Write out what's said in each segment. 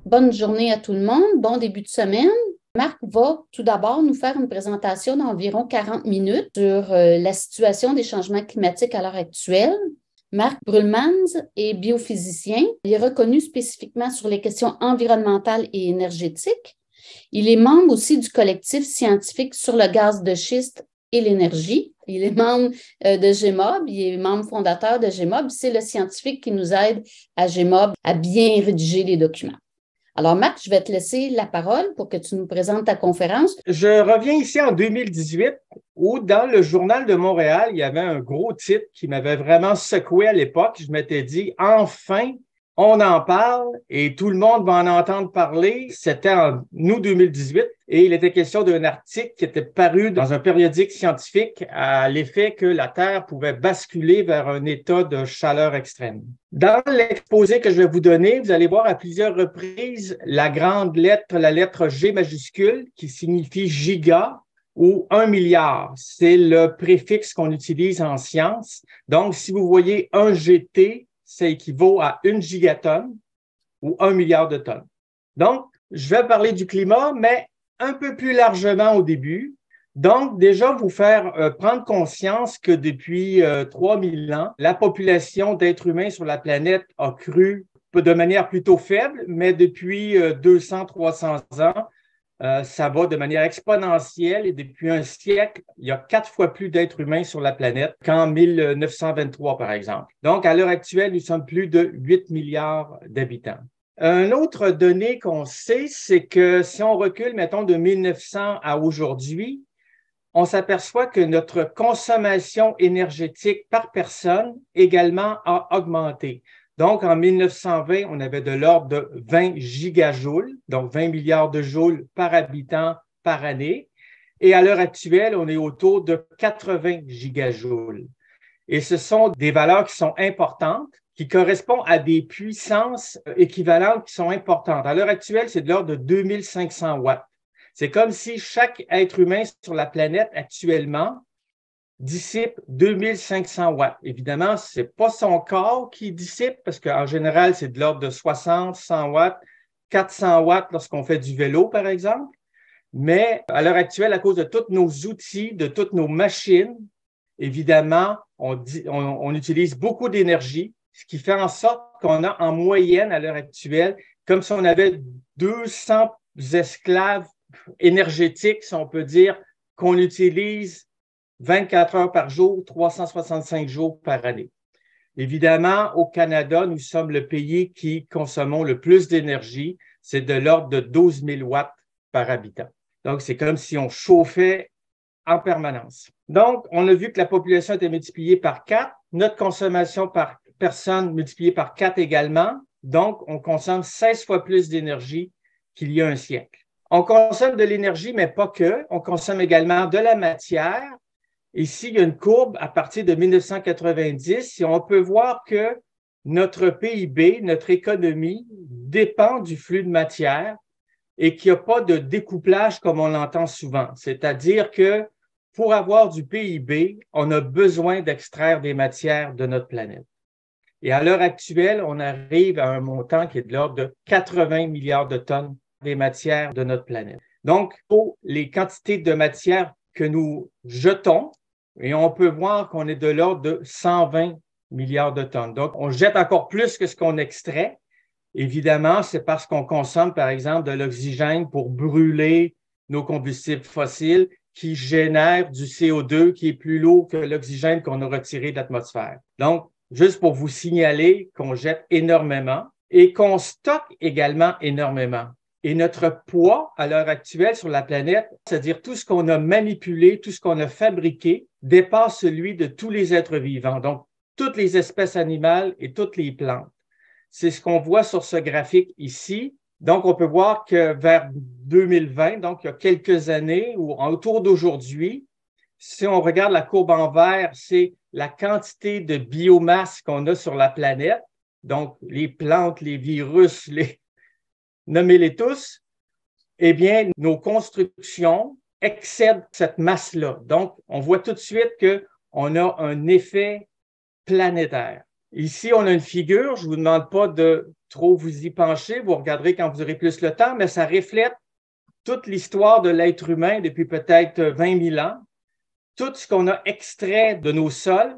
Bonne journée à tout le monde. Bon début de semaine. Marc va tout d'abord nous faire une présentation d'environ 40 minutes sur la situation des changements climatiques à l'heure actuelle. Marc Brulmans est biophysicien. Il est reconnu spécifiquement sur les questions environnementales et énergétiques. Il est membre aussi du collectif scientifique sur le gaz de schiste et l'énergie. Il est membre de GEMOB, il est membre fondateur de GEMOB. C'est le scientifique qui nous aide à GEMOB à bien rédiger les documents. Alors, Marc, je vais te laisser la parole pour que tu nous présentes ta conférence. Je reviens ici en 2018 où, dans le Journal de Montréal, il y avait un gros titre qui m'avait vraiment secoué à l'époque. Je m'étais dit, enfin, on en parle et tout le monde va en entendre parler. C'était en août 2018 et il était question d'un article qui était paru dans un périodique scientifique à l'effet que la Terre pouvait basculer vers un état de chaleur extrême. Dans l'exposé que je vais vous donner, vous allez voir à plusieurs reprises la grande lettre, la lettre G majuscule qui signifie giga ou 1 milliard. C'est le préfixe qu'on utilise en science. Donc, si vous voyez 1 GT, ça équivaut à 1 gigatonne ou 1 milliard de tonnes. Donc, je vais parler du climat, mais un peu plus largement au début. Donc, déjà, vous faire prendre conscience que depuis 3000 ans, la population d'êtres humains sur la planète a cru de manière plutôt faible, mais depuis 200-300 ans, ça va de manière exponentielle et depuis un siècle, il y a 4 fois plus d'êtres humains sur la planète qu'en 1923, par exemple. Donc, à l'heure actuelle, nous sommes plus de 8 milliards d'habitants. Une autre donnée qu'on sait, c'est que si on recule, mettons, de 1900 à aujourd'hui, on s'aperçoit que notre consommation énergétique par personne également a augmenté. Donc, en 1920, on avait de l'ordre de 20 gigajoules, donc 20 milliards de joules par habitant par année. Et à l'heure actuelle, on est autour de 80 gigajoules. Et ce sont des valeurs qui sont importantes, qui correspondent à des puissances équivalentes qui sont importantes. À l'heure actuelle, c'est de l'ordre de 2500 watts. C'est comme si chaque être humain sur la planète actuellement dissipe 2500 watts. Évidemment, ce n'est pas son corps qui dissipe, parce qu'en général, c'est de l'ordre de 60, 100 watts, 400 watts lorsqu'on fait du vélo, par exemple. Mais à l'heure actuelle, à cause de tous nos outils, de toutes nos machines, évidemment, on utilise beaucoup d'énergie, ce qui fait en sorte qu'on a en moyenne, à l'heure actuelle, comme si on avait 200 esclaves énergétiques, si on peut dire, qu'on utilise 24 heures par jour, 365 jours par année. Évidemment, au Canada, nous sommes le pays qui consommons le plus d'énergie. C'est de l'ordre de 12 000 watts par habitant. Donc, c'est comme si on chauffait en permanence. Donc, on a vu que la population était multipliée par 4. Notre consommation par personne multipliée par 4 également. Donc, on consomme 16 fois plus d'énergie qu'il y a un siècle. On consomme de l'énergie, mais pas que. On consomme également de la matière. Ici, il y a une courbe à partir de 1990 et on peut voir que notre PIB, notre économie, dépend du flux de matière et qu'il n'y a pas de découplage comme on l'entend souvent. C'est-à-dire que pour avoir du PIB, on a besoin d'extraire des matières de notre planète. Et à l'heure actuelle, on arrive à un montant qui est de l'ordre de 80 milliards de tonnes des matières de notre planète. Donc, pour les quantités de matière que nous jetons, et on peut voir qu'on est de l'ordre de 120 milliards de tonnes. Donc, on jette encore plus que ce qu'on extrait. Évidemment, c'est parce qu'on consomme, par exemple, de l'oxygène pour brûler nos combustibles fossiles qui génèrent du CO2 qui est plus lourd que l'oxygène qu'on a retiré de l'atmosphère. Donc, juste pour vous signaler qu'on jette énormément et qu'on stocke également énormément. Et notre poids à l'heure actuelle sur la planète, c'est-à-dire tout ce qu'on a manipulé, tout ce qu'on a fabriqué, dépasse celui de tous les êtres vivants, donc toutes les espèces animales et toutes les plantes. C'est ce qu'on voit sur ce graphique ici. Donc, on peut voir que vers 2020, donc il y a quelques années, ou autour d'aujourd'hui, si on regarde la courbe en vert, c'est la quantité de biomasse qu'on a sur la planète, donc les plantes, les virus, nommez-les tous, eh bien, nos constructions excèdent cette masse-là. Donc, on voit tout de suite qu'on a un effet planétaire. Ici, on a une figure, je ne vous demande pas de trop vous y pencher, vous regarderez quand vous aurez plus le temps, mais ça reflète toute l'histoire de l'être humain depuis peut-être 20 000 ans, tout ce qu'on a extrait de nos sols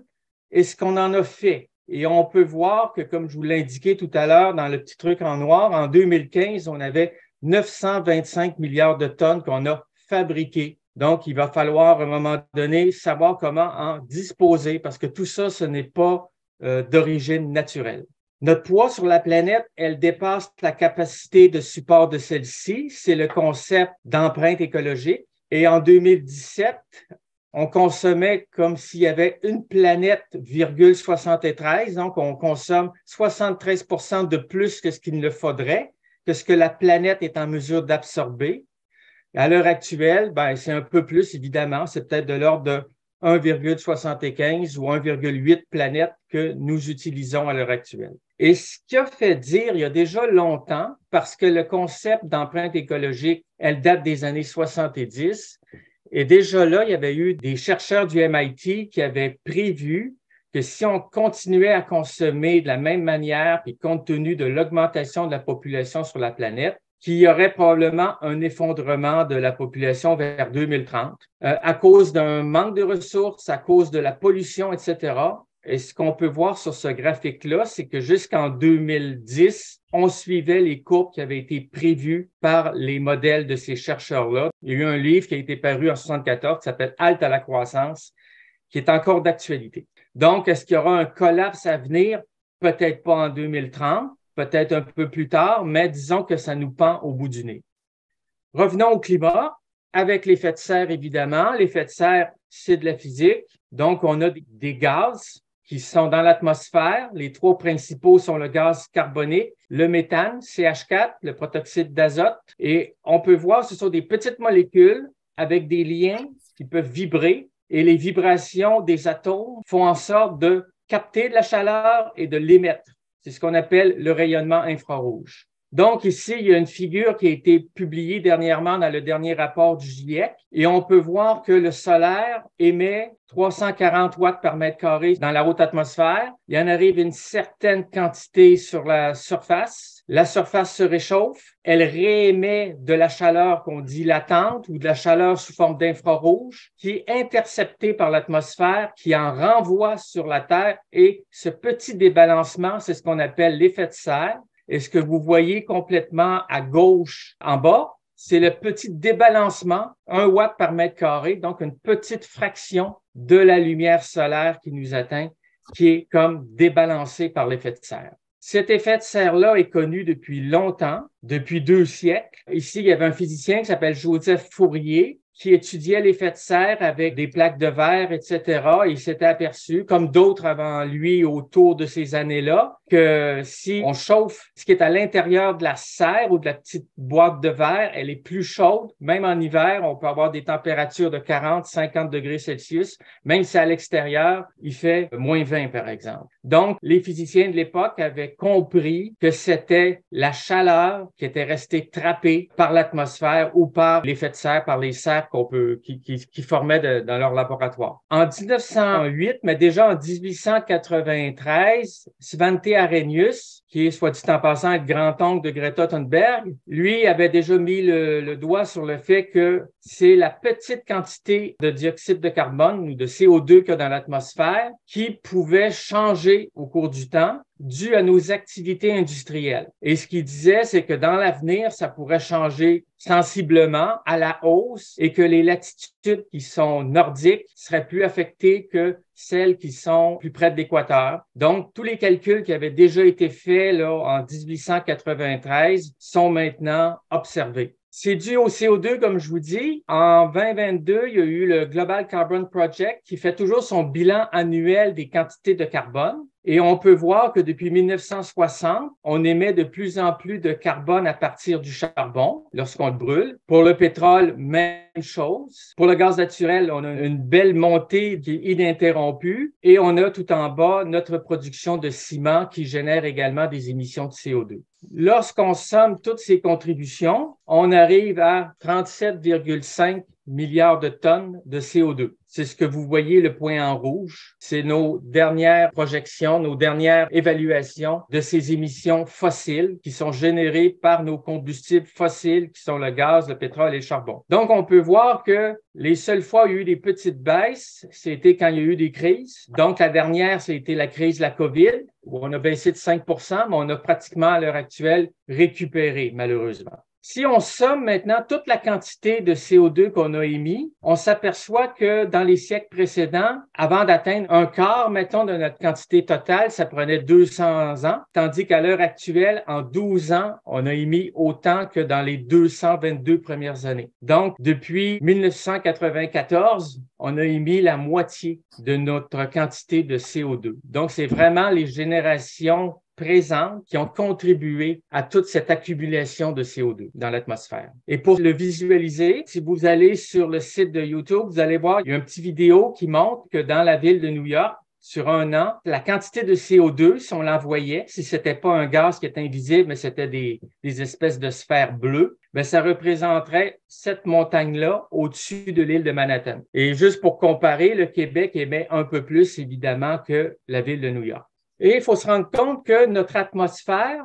et ce qu'on en a fait. Et on peut voir que, comme je vous l'ai indiqué tout à l'heure dans le petit truc en noir, en 2015, on avait 925 milliards de tonnes qu'on a fabriquées. Donc, il va falloir à un moment donné savoir comment en disposer parce que tout ça, ce n'est pas d'origine naturelle. Notre poids sur la planète, elle dépasse la capacité de support de celle-ci. C'est le concept d'empreinte écologique. Et en 2017, on consommait comme s'il y avait une planète, 73. Donc, on consomme 73% de plus que ce qu'il ne faudrait, que ce que la planète est en mesure d'absorber. À l'heure actuelle, c'est un peu plus, évidemment. C'est peut-être de l'ordre de 1,75 ou 1,8 planètes que nous utilisons à l'heure actuelle. Et ce qui a fait dire il y a déjà longtemps, parce que le concept d'empreinte écologique, elle date des années 70, et déjà là, il y avait eu des chercheurs du MIT qui avaient prévu que si on continuait à consommer de la même manière, puis compte tenu de l'augmentation de la population sur la planète, qu'il y aurait probablement un effondrement de la population vers 2030 à cause d'un manque de ressources, à cause de la pollution, etc. Et ce qu'on peut voir sur ce graphique-là, c'est que jusqu'en 2010, on suivait les courbes qui avaient été prévues par les modèles de ces chercheurs-là. Il y a eu un livre qui a été paru en 1974 qui s'appelle « Halte à la croissance », qui est encore d'actualité. Donc, est-ce qu'il y aura un collapse à venir? Peut-être pas en 2030, peut-être un peu plus tard, mais disons que ça nous pend au bout du nez. Revenons au climat, avec l'effet de serre, évidemment. L'effet de serre, c'est de la physique. Donc, on a des gaz qui sont dans l'atmosphère. Les trois principaux sont le gaz carbonique, le méthane, CH4, le protoxyde d'azote. Et on peut voir, ce sont des petites molécules avec des liens qui peuvent vibrer. Et les vibrations des atomes font en sorte de capter de la chaleur et de l'émettre. C'est ce qu'on appelle le rayonnement infrarouge. Donc, ici, il y a une figure qui a été publiée dernièrement dans le dernier rapport du GIEC et on peut voir que le solaire émet 340 watts par mètre carré dans la haute atmosphère. Il en arrive une certaine quantité sur la surface. La surface se réchauffe. Elle réémet de la chaleur qu'on dit latente ou de la chaleur sous forme d'infrarouge qui est interceptée par l'atmosphère, qui en renvoie sur la Terre et ce petit débalancement, c'est ce qu'on appelle l'effet de serre. Et ce que vous voyez complètement à gauche en bas, c'est le petit débalancement, 1 watt par mètre carré, donc une petite fraction de la lumière solaire qui nous atteint, qui est comme débalancée par l'effet de serre. Cet effet de serre-là est connu depuis longtemps, depuis 2 siècles. Ici, il y avait un physicien qui s'appelle Joseph Fourier, qui étudiait l'effet de serre avec des plaques de verre, etc. Et il s'était aperçu, comme d'autres avant lui autour de ces années-là, que si on chauffe ce qui est à l'intérieur de la serre ou de la petite boîte de verre, elle est plus chaude. Même en hiver, on peut avoir des températures de 40, 50 degrés Celsius, même si à l'extérieur, il fait moins 20, par exemple. Donc, les physiciens de l'époque avaient compris que c'était la chaleur qui était restée trappée par l'atmosphère ou par l'effet de serre, par les serres qui formaient dans leur laboratoire. En 1908, mais déjà en 1893, Svante Arrhenius, qui est, soit dit en passant, le grand-oncle de Greta Thunberg, lui avait déjà mis le doigt sur le fait que c'est la petite quantité de dioxyde de carbone ou de CO2 qu'il y a dans l'atmosphère qui pouvait changer au cours du temps dû à nos activités industrielles. Et ce qu'il disait, c'est que dans l'avenir, ça pourrait changer sensiblement à la hausse et que les latitudes qui sont nordiques seraient plus affectées que celles qui sont plus près de l'équateur. Donc, tous les calculs qui avaient déjà été faits là, en 1893 sont maintenant observés. C'est dû au CO2, comme je vous dis. En 2022, il y a eu le Global Carbon Project qui fait toujours son bilan annuel des quantités de carbone. Et on peut voir que depuis 1960, on émet de plus en plus de carbone à partir du charbon lorsqu'on le brûle. Pour le pétrole, même chose. Pour le gaz naturel, on a une belle montée qui est ininterrompue. Et on a tout en bas notre production de ciment qui génère également des émissions de CO2. Lorsqu'on somme toutes ces contributions, on arrive à 37,5 milliards de tonnes de CO2. C'est ce que vous voyez, le point en rouge. C'est nos dernières projections, nos dernières évaluations de ces émissions fossiles qui sont générées par nos combustibles fossiles qui sont le gaz, le pétrole et le charbon. Donc, on peut voir que les seules fois où il y a eu des petites baisses, c'était quand il y a eu des crises. Donc, la dernière, c'était la crise de la COVID, où on a baissé de 5 %, mais on a pratiquement à l'heure actuelle récupéré, malheureusement. Si on somme maintenant toute la quantité de CO2 qu'on a émis, on s'aperçoit que dans les siècles précédents, avant d'atteindre un quart, mettons, de notre quantité totale, ça prenait 200 ans, tandis qu'à l'heure actuelle, en 12 ans, on a émis autant que dans les 222 premières années. Donc, depuis 1994, on a émis la moitié de notre quantité de CO2. Donc, c'est vraiment les générations présentes qui ont contribué à toute cette accumulation de CO2 dans l'atmosphère. Et pour le visualiser, si vous allez sur le site de YouTube, vous allez voir, il y a une petite vidéo qui montre que dans la ville de New York, sur un an, la quantité de CO2, si on l'envoyait, si c'était pas un gaz qui était invisible, mais c'était des espèces de sphères bleues, ben ça représenterait cette montagne-là au-dessus de l'île de Manhattan. Et juste pour comparer, le Québec émet un peu plus, évidemment, que la ville de New York. Et il faut se rendre compte que notre atmosphère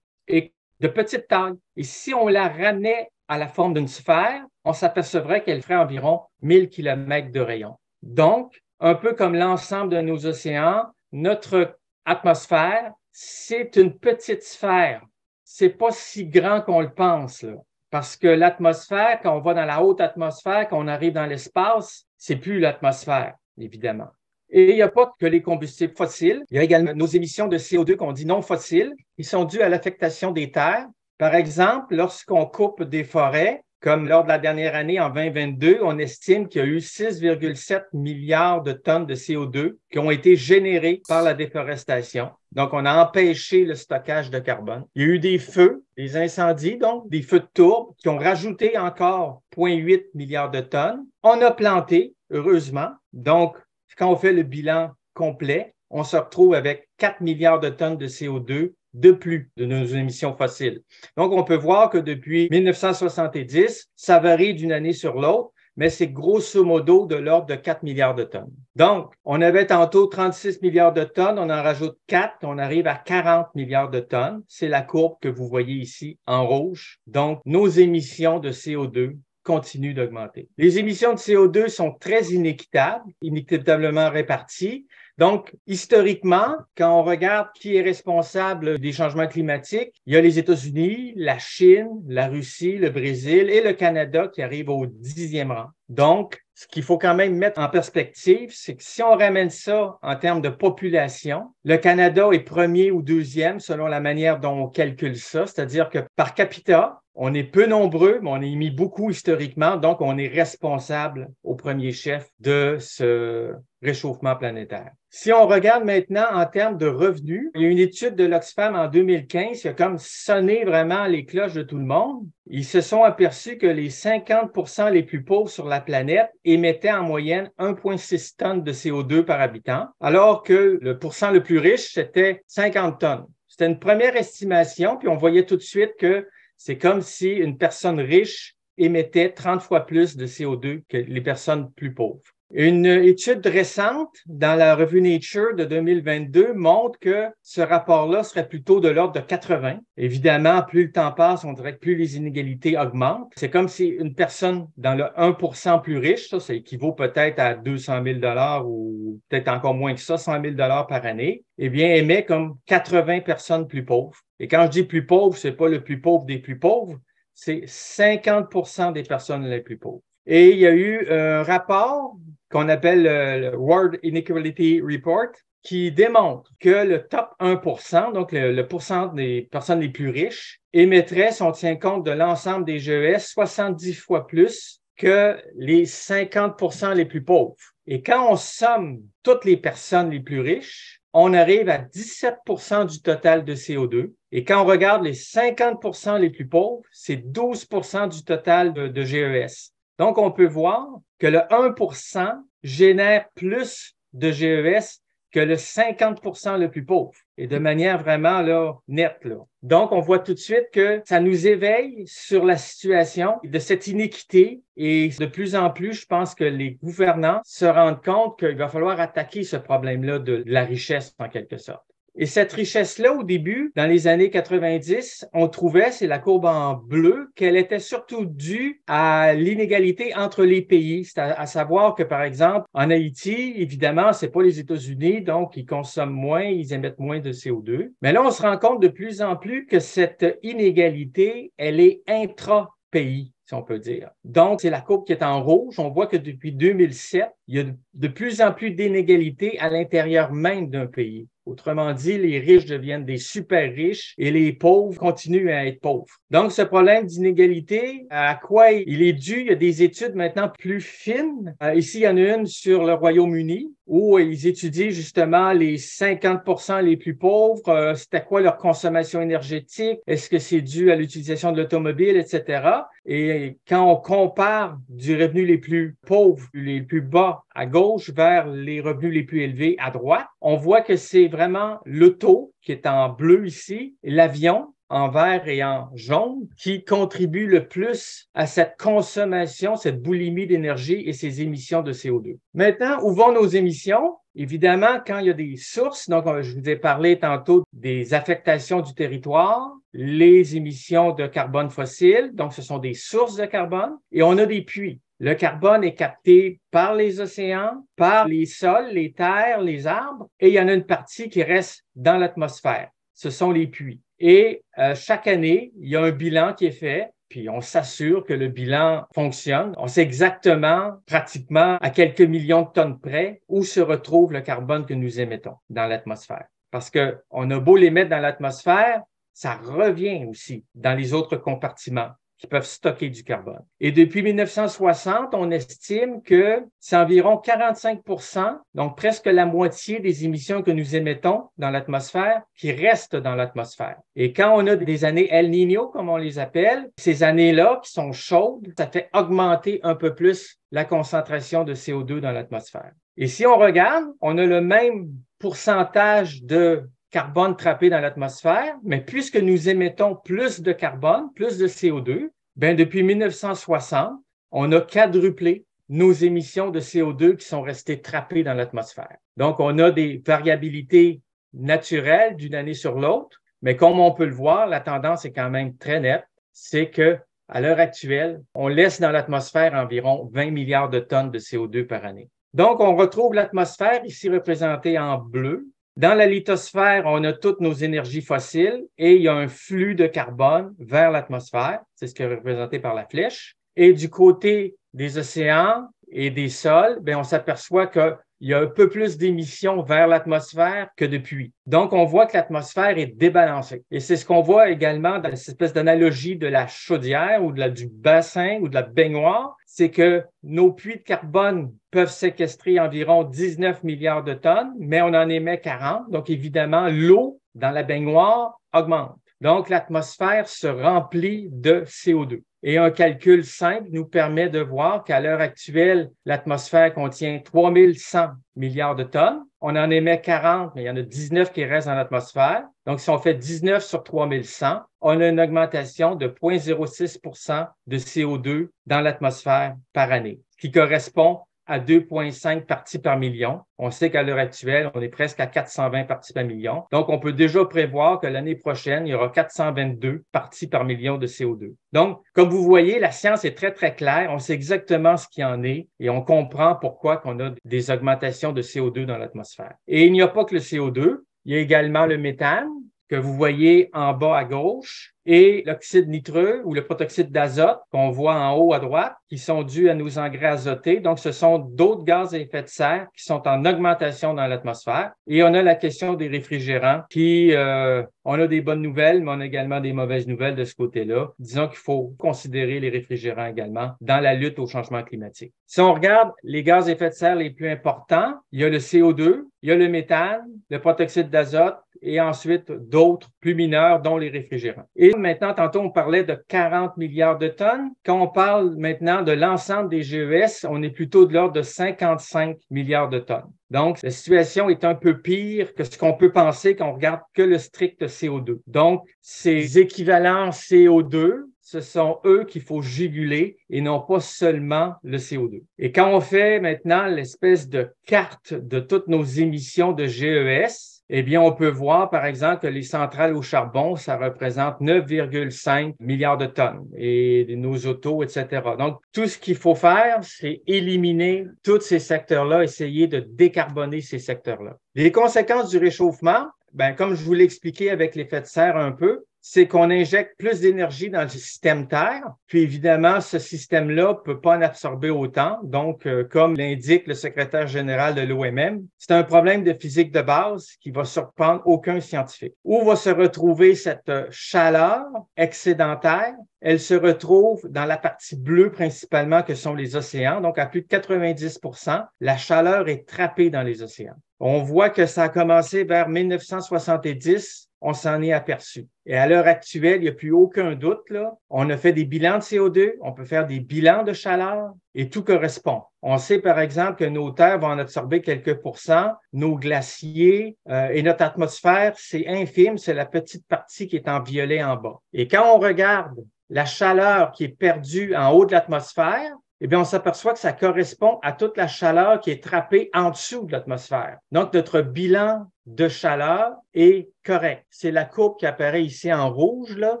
est de petite taille. Et si on la ramenait à la forme d'une sphère, on s'apercevrait qu'elle ferait environ 1000 km de rayon. Donc, un peu comme l'ensemble de nos océans, notre atmosphère, c'est une petite sphère. C'est pas si grand qu'on le pense, là. Parce que l'atmosphère, quand on va dans la haute atmosphère, quand on arrive dans l'espace, c'est plus l'atmosphère, évidemment. Et il n'y a pas que les combustibles fossiles. Il y a également nos émissions de CO2 qu'on dit non fossiles, qui sont dues à l'affectation des terres. Par exemple, lorsqu'on coupe des forêts, comme lors de la dernière année, en 2022, on estime qu'il y a eu 6,7 milliards de tonnes de CO2 qui ont été générées par la déforestation. Donc, on a empêché le stockage de carbone. Il y a eu des feux, des incendies, donc des feux de tourbe qui ont rajouté encore 0,8 milliards de tonnes. On a planté, heureusement. Donc, quand on fait le bilan complet, on se retrouve avec 4 milliards de tonnes de CO2 de plus de nos émissions fossiles. Donc, on peut voir que depuis 1970, ça varie d'une année sur l'autre, mais c'est grosso modo de l'ordre de 4 milliards de tonnes. Donc, on avait tantôt 36 milliards de tonnes, on en rajoute 4, on arrive à 40 milliards de tonnes. C'est la courbe que vous voyez ici en rouge. Donc, nos émissions de CO2 continuent d'augmenter. Les émissions de CO2 sont très inéquitablement réparties. Donc, historiquement, quand on regarde qui est responsable des changements climatiques, il y a les États-Unis, la Chine, la Russie, le Brésil et le Canada qui arrivent au 10e rang. Donc, ce qu'il faut quand même mettre en perspective, c'est que si on ramène ça en termes de population, le Canada est premier ou deuxième selon la manière dont on calcule ça, c'est-à-dire que par capita, on est peu nombreux, mais on est mis beaucoup historiquement, donc on est responsable au premier chef de ce réchauffement planétaire. Si on regarde maintenant en termes de revenus, il y a une étude de l'Oxfam en 2015 qui a comme sonné vraiment les cloches de tout le monde. Ils se sont aperçus que les 50 % les plus pauvres sur la planète émettaient en moyenne 1,6 tonnes de CO2 par habitant, alors que le pourcent le plus riche, c'était 50 tonnes. C'était une première estimation, puis on voyait tout de suite que c'est comme si une personne riche émettait 30 fois plus de CO2 que les personnes plus pauvres. Une étude récente dans la revue Nature de 2022 montre que ce rapport-là serait plutôt de l'ordre de 80. Évidemment, plus le temps passe, on dirait que plus les inégalités augmentent. C'est comme si une personne dans le 1% plus riche, ça équivaut peut-être à 200 000 $ ou peut-être encore moins que ça, 100 000 $ par année, eh bien, émet comme 80 personnes plus pauvres. Et quand je dis plus pauvre, c'est pas le plus pauvre des plus pauvres, c'est 50 % des personnes les plus pauvres. Et il y a eu un rapport qu'on appelle le World Inequality Report qui démontre que le top 1%, donc le pourcent des personnes les plus riches, émettrait, si on tient compte de l'ensemble des GES, 70 fois plus que les 50 % les plus pauvres. Et quand on somme toutes les personnes les plus riches, on arrive à 17 % du total de CO2. Et quand on regarde les 50 % les plus pauvres, c'est 12 % du total de GES. Donc, on peut voir que le 1% génère plus de GES que le 50% le plus pauvre, et de manière vraiment là, nette. Là. Donc, on voit tout de suite que ça nous éveille sur la situation de cette inéquité et de plus en plus, je pense que les gouvernants se rendent compte qu'il va falloir attaquer ce problème-là de la richesse en quelque sorte. Et cette richesse-là, au début, dans les années 90, on trouvait, c'est la courbe en bleu, qu'elle était surtout due à l'inégalité entre les pays. C'est à savoir que, par exemple, en Haïti, évidemment, c'est pas les États-Unis, donc ils consomment moins, ils émettent moins de CO2. Mais là, on se rend compte de plus en plus que cette inégalité, elle est intra-pays, si on peut dire. Donc, c'est la courbe qui est en rouge. On voit que depuis 2007, il y a de plus en plus d'inégalités à l'intérieur même d'un pays. Autrement dit, les riches deviennent des super riches et les pauvres continuent à être pauvres. Donc, ce problème d'inégalité, à quoi il est dû? Il y a des études maintenant plus fines. Ici, il y en a une sur le Royaume-Uni où ils étudient justement les 50% les plus pauvres. C'était quoi leur consommation énergétique? Est-ce que c'est dû à l'utilisation de l'automobile, etc.? Et quand on compare du revenu les plus pauvres, les plus bas à gauche vers les revenus les plus élevés à droite, on voit que c'est vraiment l'auto qui est en bleu ici, et l'avion en vert et en jaune qui contribue le plus à cette consommation, cette boulimie d'énergie et ces émissions de CO2. Maintenant, où vont nos émissions? Évidemment, quand il y a des sources, donc je vous ai parlé tantôt des affectations du territoire, les émissions de carbone fossile, donc ce sont des sources de carbone, et on a des puits. Le carbone est capté par les océans, par les sols, les terres, les arbres, et il y en a une partie qui reste dans l'atmosphère. Ce sont les puits. Et chaque année, il y a un bilan qui est fait, puis on s'assure que le bilan fonctionne. On sait exactement, pratiquement à quelques millions de tonnes près, où se retrouve le carbone que nous émettons dans l'atmosphère. Parce que on a beau l'émettre dans l'atmosphère, ça revient aussi dans les autres compartiments qui peuvent stocker du carbone. Et depuis 1960, on estime que c'est environ 45%, donc presque la moitié des émissions que nous émettons dans l'atmosphère qui restent dans l'atmosphère. Et quand on a des années El Niño, comme on les appelle, ces années-là qui sont chaudes, ça fait augmenter un peu plus la concentration de CO2 dans l'atmosphère. Et si on regarde, on a le même pourcentage de carbone trappé dans l'atmosphère, mais puisque nous émettons plus de carbone, plus de CO2, ben depuis 1960, on a quadruplé nos émissions de CO2 qui sont restées trappées dans l'atmosphère. Donc, on a des variabilités naturelles d'une année sur l'autre, mais comme on peut le voir, la tendance est quand même très nette, c'est que à l'heure actuelle, on laisse dans l'atmosphère environ 20 milliards de tonnes de CO2 par année. Donc, on retrouve l'atmosphère ici représentée en bleu. Dans la lithosphère, on a toutes nos énergies fossiles et il y a un flux de carbone vers l'atmosphère. C'est ce qui est représenté par la flèche. Et du côté des océans et des sols, bien, on s'aperçoit qu'il y a un peu plus d'émissions vers l'atmosphère que de puits. Donc, on voit que l'atmosphère est débalancée. Et c'est ce qu'on voit également dans cette espèce d'analogie de la chaudière ou du bassin ou de la baignoire, c'est que nos puits de carbone peuvent séquestrer environ 19 milliards de tonnes, mais on en émet 40. Donc, évidemment, l'eau dans la baignoire augmente. Donc, l'atmosphère se remplit de CO2. Et un calcul simple nous permet de voir qu'à l'heure actuelle, l'atmosphère contient 3100 milliards de tonnes. On en émet 40, mais il y en a 19 qui restent dans l'atmosphère. Donc, si on fait 19 sur 3100, on a une augmentation de 0,06% de CO2 dans l'atmosphère par année, ce qui correspond à 2,5 parties par million. On sait qu'à l'heure actuelle, on est presque à 420 parties par million. Donc, on peut déjà prévoir que l'année prochaine, il y aura 422 parties par million de CO2. Donc, comme vous voyez, la science est très, très claire. On sait exactement ce qu'il en est et on comprend pourquoi qu'on a des augmentations de CO2 dans l'atmosphère. Et il n'y a pas que le CO2, il y a également le méthane que vous voyez en bas à gauche et l'oxyde nitreux ou le protoxyde d'azote qu'on voit en haut à droite qui sont dus à nos engrais azotés. Donc, ce sont d'autres gaz à effet de serre qui sont en augmentation dans l'atmosphère. Et on a la question des réfrigérants qui, on a des bonnes nouvelles, mais on a également des mauvaises nouvelles de ce côté-là. Disons qu'il faut considérer les réfrigérants également dans la lutte au changement climatique. Si on regarde les gaz à effet de serre les plus importants, il y a le CO2, il y a le méthane, le protoxyde d'azote et ensuite d'autres plus mineurs, dont les réfrigérants. Et maintenant, tantôt, on parlait de 40 milliards de tonnes. Quand on parle maintenant de l'ensemble des GES, on est plutôt de l'ordre de 55 milliards de tonnes. Donc, la situation est un peu pire que ce qu'on peut penser quand on regarde que le strict CO2. Donc, ces équivalents CO2, ce sont eux qu'il faut juguler et non pas seulement le CO2. Et quand on fait maintenant l'espèce de carte de toutes nos émissions de GES, eh bien, on peut voir, par exemple, que les centrales au charbon, ça représente 9,5 milliards de tonnes et nos autos, etc. Donc, tout ce qu'il faut faire, c'est éliminer tous ces secteurs-là, essayer de décarboner ces secteurs-là. Les conséquences du réchauffement, ben, comme je vous l'ai expliqué avec l'effet de serre un peu, c'est qu'on injecte plus d'énergie dans le système Terre, puis évidemment, ce système-là ne peut pas en absorber autant. Donc, comme l'indique le secrétaire général de l'OMM, c'est un problème de physique de base qui va surprendre aucun scientifique. Où va se retrouver cette chaleur excédentaire? Elle se retrouve dans la partie bleue principalement que sont les océans. Donc, à plus de 90%, la chaleur est trappée dans les océans. On voit que ça a commencé vers 1970. On s'en est aperçu. Et à l'heure actuelle, il n'y a plus aucun doute, là. On a fait des bilans de CO2, on peut faire des bilans de chaleur et tout correspond. On sait, par exemple, que nos terres vont en absorber quelques pourcents, nos glaciers et notre atmosphère, c'est infime, c'est la petite partie qui est en violet en bas. Et quand on regarde la chaleur qui est perdue en haut de l'atmosphère, eh bien, on s'aperçoit que ça correspond à toute la chaleur qui est trappée en dessous de l'atmosphère. Donc, notre bilan de chaleur est correct. C'est la courbe qui apparaît ici en rouge, là.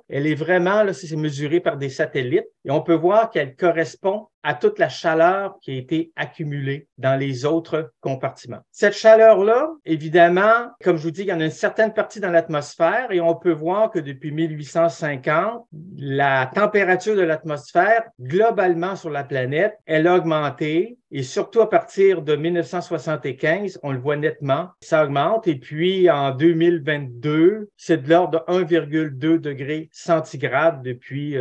Elle est vraiment, là, c'est mesuré par des satellites et on peut voir qu'elle correspond à toute la chaleur qui a été accumulée dans les autres compartiments. Cette chaleur-là, évidemment, comme je vous dis, il y en a une certaine partie dans l'atmosphère et on peut voir que depuis 1850, la température de l'atmosphère, globalement sur la planète, elle a augmenté et surtout à partir de 1975, on le voit nettement, ça augmente et puis en 2022, c'est de l'ordre de 1,2 degrés centigrades depuis,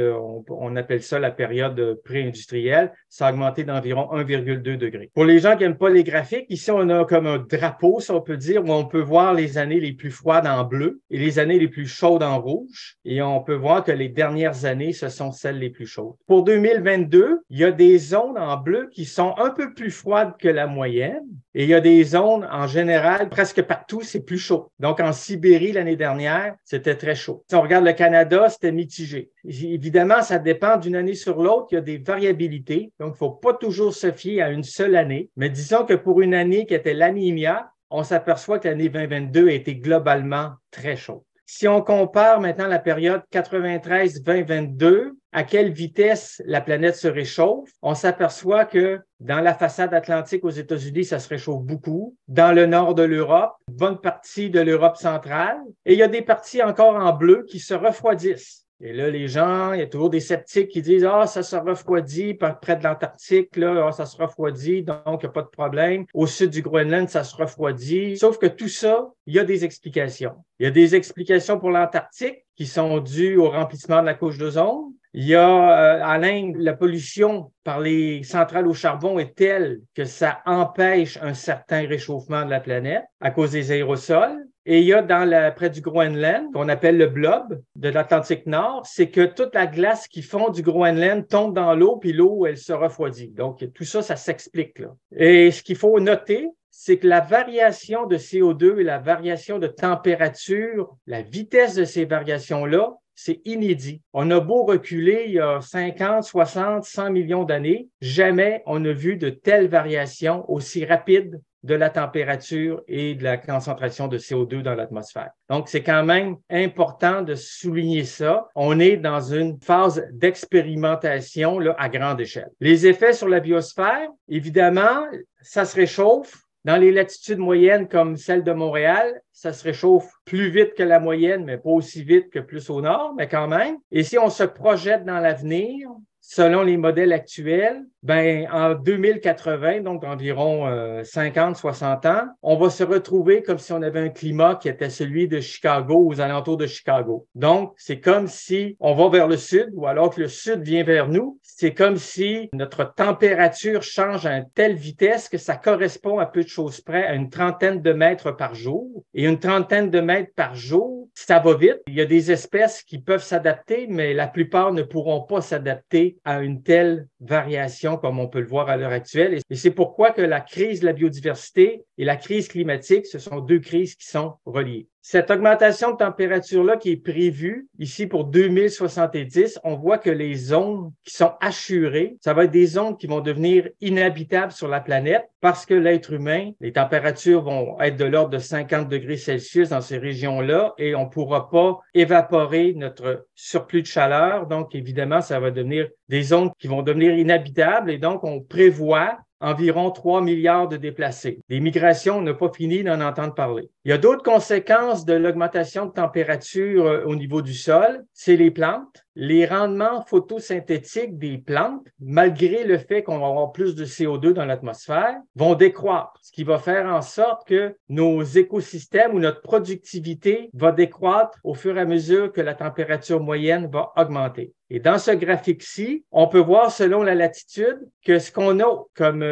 on appelle ça la période pré-industrielle. Ça a augmenté d'environ 1,2 degrés. Pour les gens qui n'aiment pas les graphiques, ici, on a comme un drapeau, si on peut dire, où on peut voir les années les plus froides en bleu et les années les plus chaudes en rouge. Et on peut voir que les dernières années, ce sont celles les plus chaudes. Pour 2022, il y a des zones en bleu qui sont un peu plus froides que la moyenne. Et il y a des zones, en général, presque partout, c'est plus chaud. Donc, en Sibérie, l'année dernière, c'était très chaud. Si on regarde le Canada, c'était mitigé. Évidemment, ça dépend d'une année sur l'autre. Il y a des variabilités. Donc, il ne faut pas toujours se fier à une seule année. Mais disons que pour une année qui était l'Aninia, on s'aperçoit que l'année 2022 a été globalement très chaude. Si on compare maintenant la période 93-2022, à quelle vitesse la planète se réchauffe, on s'aperçoit que dans la façade atlantique aux États-Unis, ça se réchauffe beaucoup. Dans le nord de l'Europe, une bonne partie de l'Europe centrale. Et il y a des parties encore en bleu qui se refroidissent. Et là, les gens, il y a toujours des sceptiques qui disent « Ah, ça se refroidit près de l'Antarctique, là, ça se refroidit, donc il n'y a pas de problème. Au sud du Groenland, ça se refroidit. » Sauf que tout ça, il y a des explications. Il y a des explications pour l'Antarctique qui sont dues au remplissement de la couche d'ozone. Il y a à l'Inde, la pollution par les centrales au charbon est telle que ça empêche un certain réchauffement de la planète à cause des aérosols. Et il y a près du Groenland, qu'on appelle le blob de l'Atlantique Nord, c'est que toute la glace qui fond du Groenland tombe dans l'eau, puis l'eau, elle se refroidit. Donc, tout ça, ça s'explique, là. Et ce qu'il faut noter, c'est que la variation de CO2 et la variation de température, la vitesse de ces variations-là, c'est inédit. On a beau reculer il y a 50, 60, 100 millions d'années, jamais on n'a vu de telles variations aussi rapides de la température et de la concentration de CO2 dans l'atmosphère. Donc, c'est quand même important de souligner ça. On est dans une phase d'expérimentation là, à grande échelle. Les effets sur la biosphère, évidemment, ça se réchauffe. Dans les latitudes moyennes comme celle de Montréal, ça se réchauffe plus vite que la moyenne, mais pas aussi vite que plus au nord, mais quand même. Et si on se projette dans l'avenir, selon les modèles actuels, Ben, en 2080, donc environ 50, 60 ans, on va se retrouver comme si on avait un climat qui était celui de Chicago, aux alentours de Chicago. Donc, c'est comme si on va vers le sud ou alors que le sud vient vers nous. C'est comme si notre température change à une telle vitesse que ça correspond à peu de choses près à une trentaine de mètres par jour. Et une trentaine de mètres par jour, ça va vite. Il y a des espèces qui peuvent s'adapter, mais la plupart ne pourront pas s'adapter à une telle variation comme on peut le voir à l'heure actuelle. Et c'est pourquoi que la crise de la biodiversité et la crise climatique, ce sont deux crises qui sont reliées. Cette augmentation de température-là qui est prévue ici pour 2070, on voit que les zones qui sont assurées, ça va être des zones qui vont devenir inhabitables sur la planète parce que l'être humain, les températures vont être de l'ordre de 50 degrés Celsius dans ces régions-là et on ne pourra pas évaporer notre surplus de chaleur. Donc, évidemment, ça va devenir des zones qui vont devenir inhabitables et donc on prévoit environ 3 milliards de déplacés. Les migrations, on n'a pas fini d'en entendre parler. Il y a d'autres conséquences de l'augmentation de température au niveau du sol, c'est les plantes. Les rendements photosynthétiques des plantes, malgré le fait qu'on va avoir plus de CO2 dans l'atmosphère, vont décroître, ce qui va faire en sorte que nos écosystèmes ou notre productivité va décroître au fur et à mesure que la température moyenne va augmenter. Et dans ce graphique-ci, on peut voir selon la latitude que ce qu'on a comme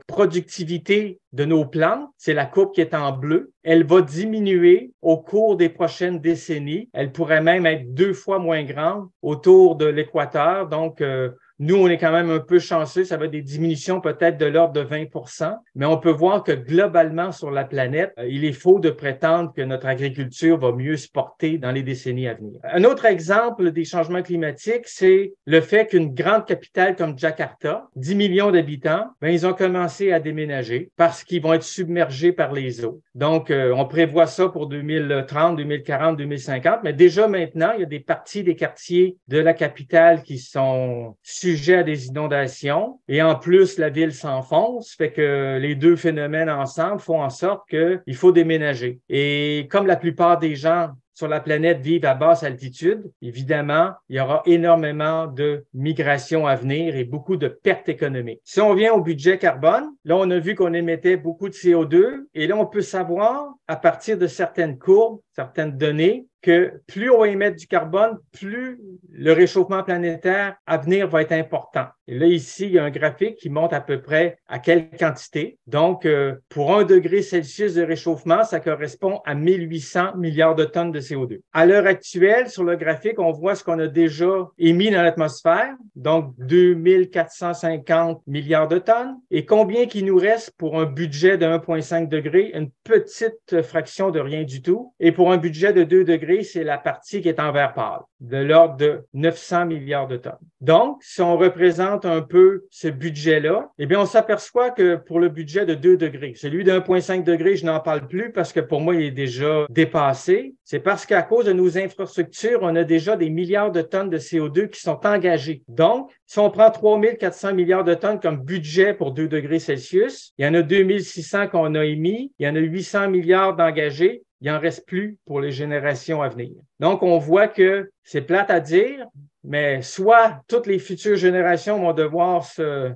productivité de nos plantes, c'est la courbe qui est en bleu. Elle va diminuer au cours des prochaines décennies. Elle pourrait même être 2 fois moins grande autour de l'équateur. Donc, nous, on est quand même un peu chanceux. Ça va être des diminutions peut-être de l'ordre de 20%. Mais on peut voir que globalement sur la planète, il est faux de prétendre que notre agriculture va mieux se porter dans les décennies à venir. Un autre exemple des changements climatiques, c'est le fait qu'une grande capitale comme Jakarta, 10 millions d'habitants, ben, ils ont commencé à déménager parce qu'ils vont être submergés par les eaux. Donc, on prévoit ça pour 2030, 2040, 2050. Mais déjà maintenant, il y a des parties des quartiers de la capitale qui sont sujets à des inondations. Et en plus, la ville s'enfonce, fait que les deux phénomènes ensemble font en sorte qu'il faut déménager. Et comme la plupart des gens sur la planète vivent à basse altitude, évidemment, il y aura énormément de migration à venir et beaucoup de pertes économiques. Si on vient au budget carbone, là, on a vu qu'on émettait beaucoup de CO2 et là, on peut savoir, à partir de certaines courbes, certaines données, que plus on va émettre du carbone, plus le réchauffement planétaire à venir va être important. Et là, ici, il y a un graphique qui montre à peu près à quelle quantité. Donc, pour 1 degré Celsius de réchauffement, ça correspond à 1800 milliards de tonnes de CO2. À l'heure actuelle, sur le graphique, on voit ce qu'on a déjà émis dans l'atmosphère, donc 2450 milliards de tonnes. Et combien qu'il nous reste pour un budget de 1,5 degré? Une petite fraction de rien du tout. Et pour un budget de 2 degrés, c'est la partie qui est en vert pâle, de l'ordre de 900 milliards de tonnes. Donc, si on représente un peu ce budget-là, eh bien, on s'aperçoit que pour le budget de 2 degrés, celui de 1,5 degré, je n'en parle plus parce que pour moi, il est déjà dépassé. C'est parce qu'à cause de nos infrastructures, on a déjà des milliards de tonnes de CO2 qui sont engagés. Donc, si on prend 3400 milliards de tonnes comme budget pour 2 degrés Celsius, il y en a 2600 qu'on a émis, il y en a 800 milliards d'engagés, il n'en reste plus pour les générations à venir. Donc, on voit que c'est plate à dire, mais soit toutes les futures générations vont devoir se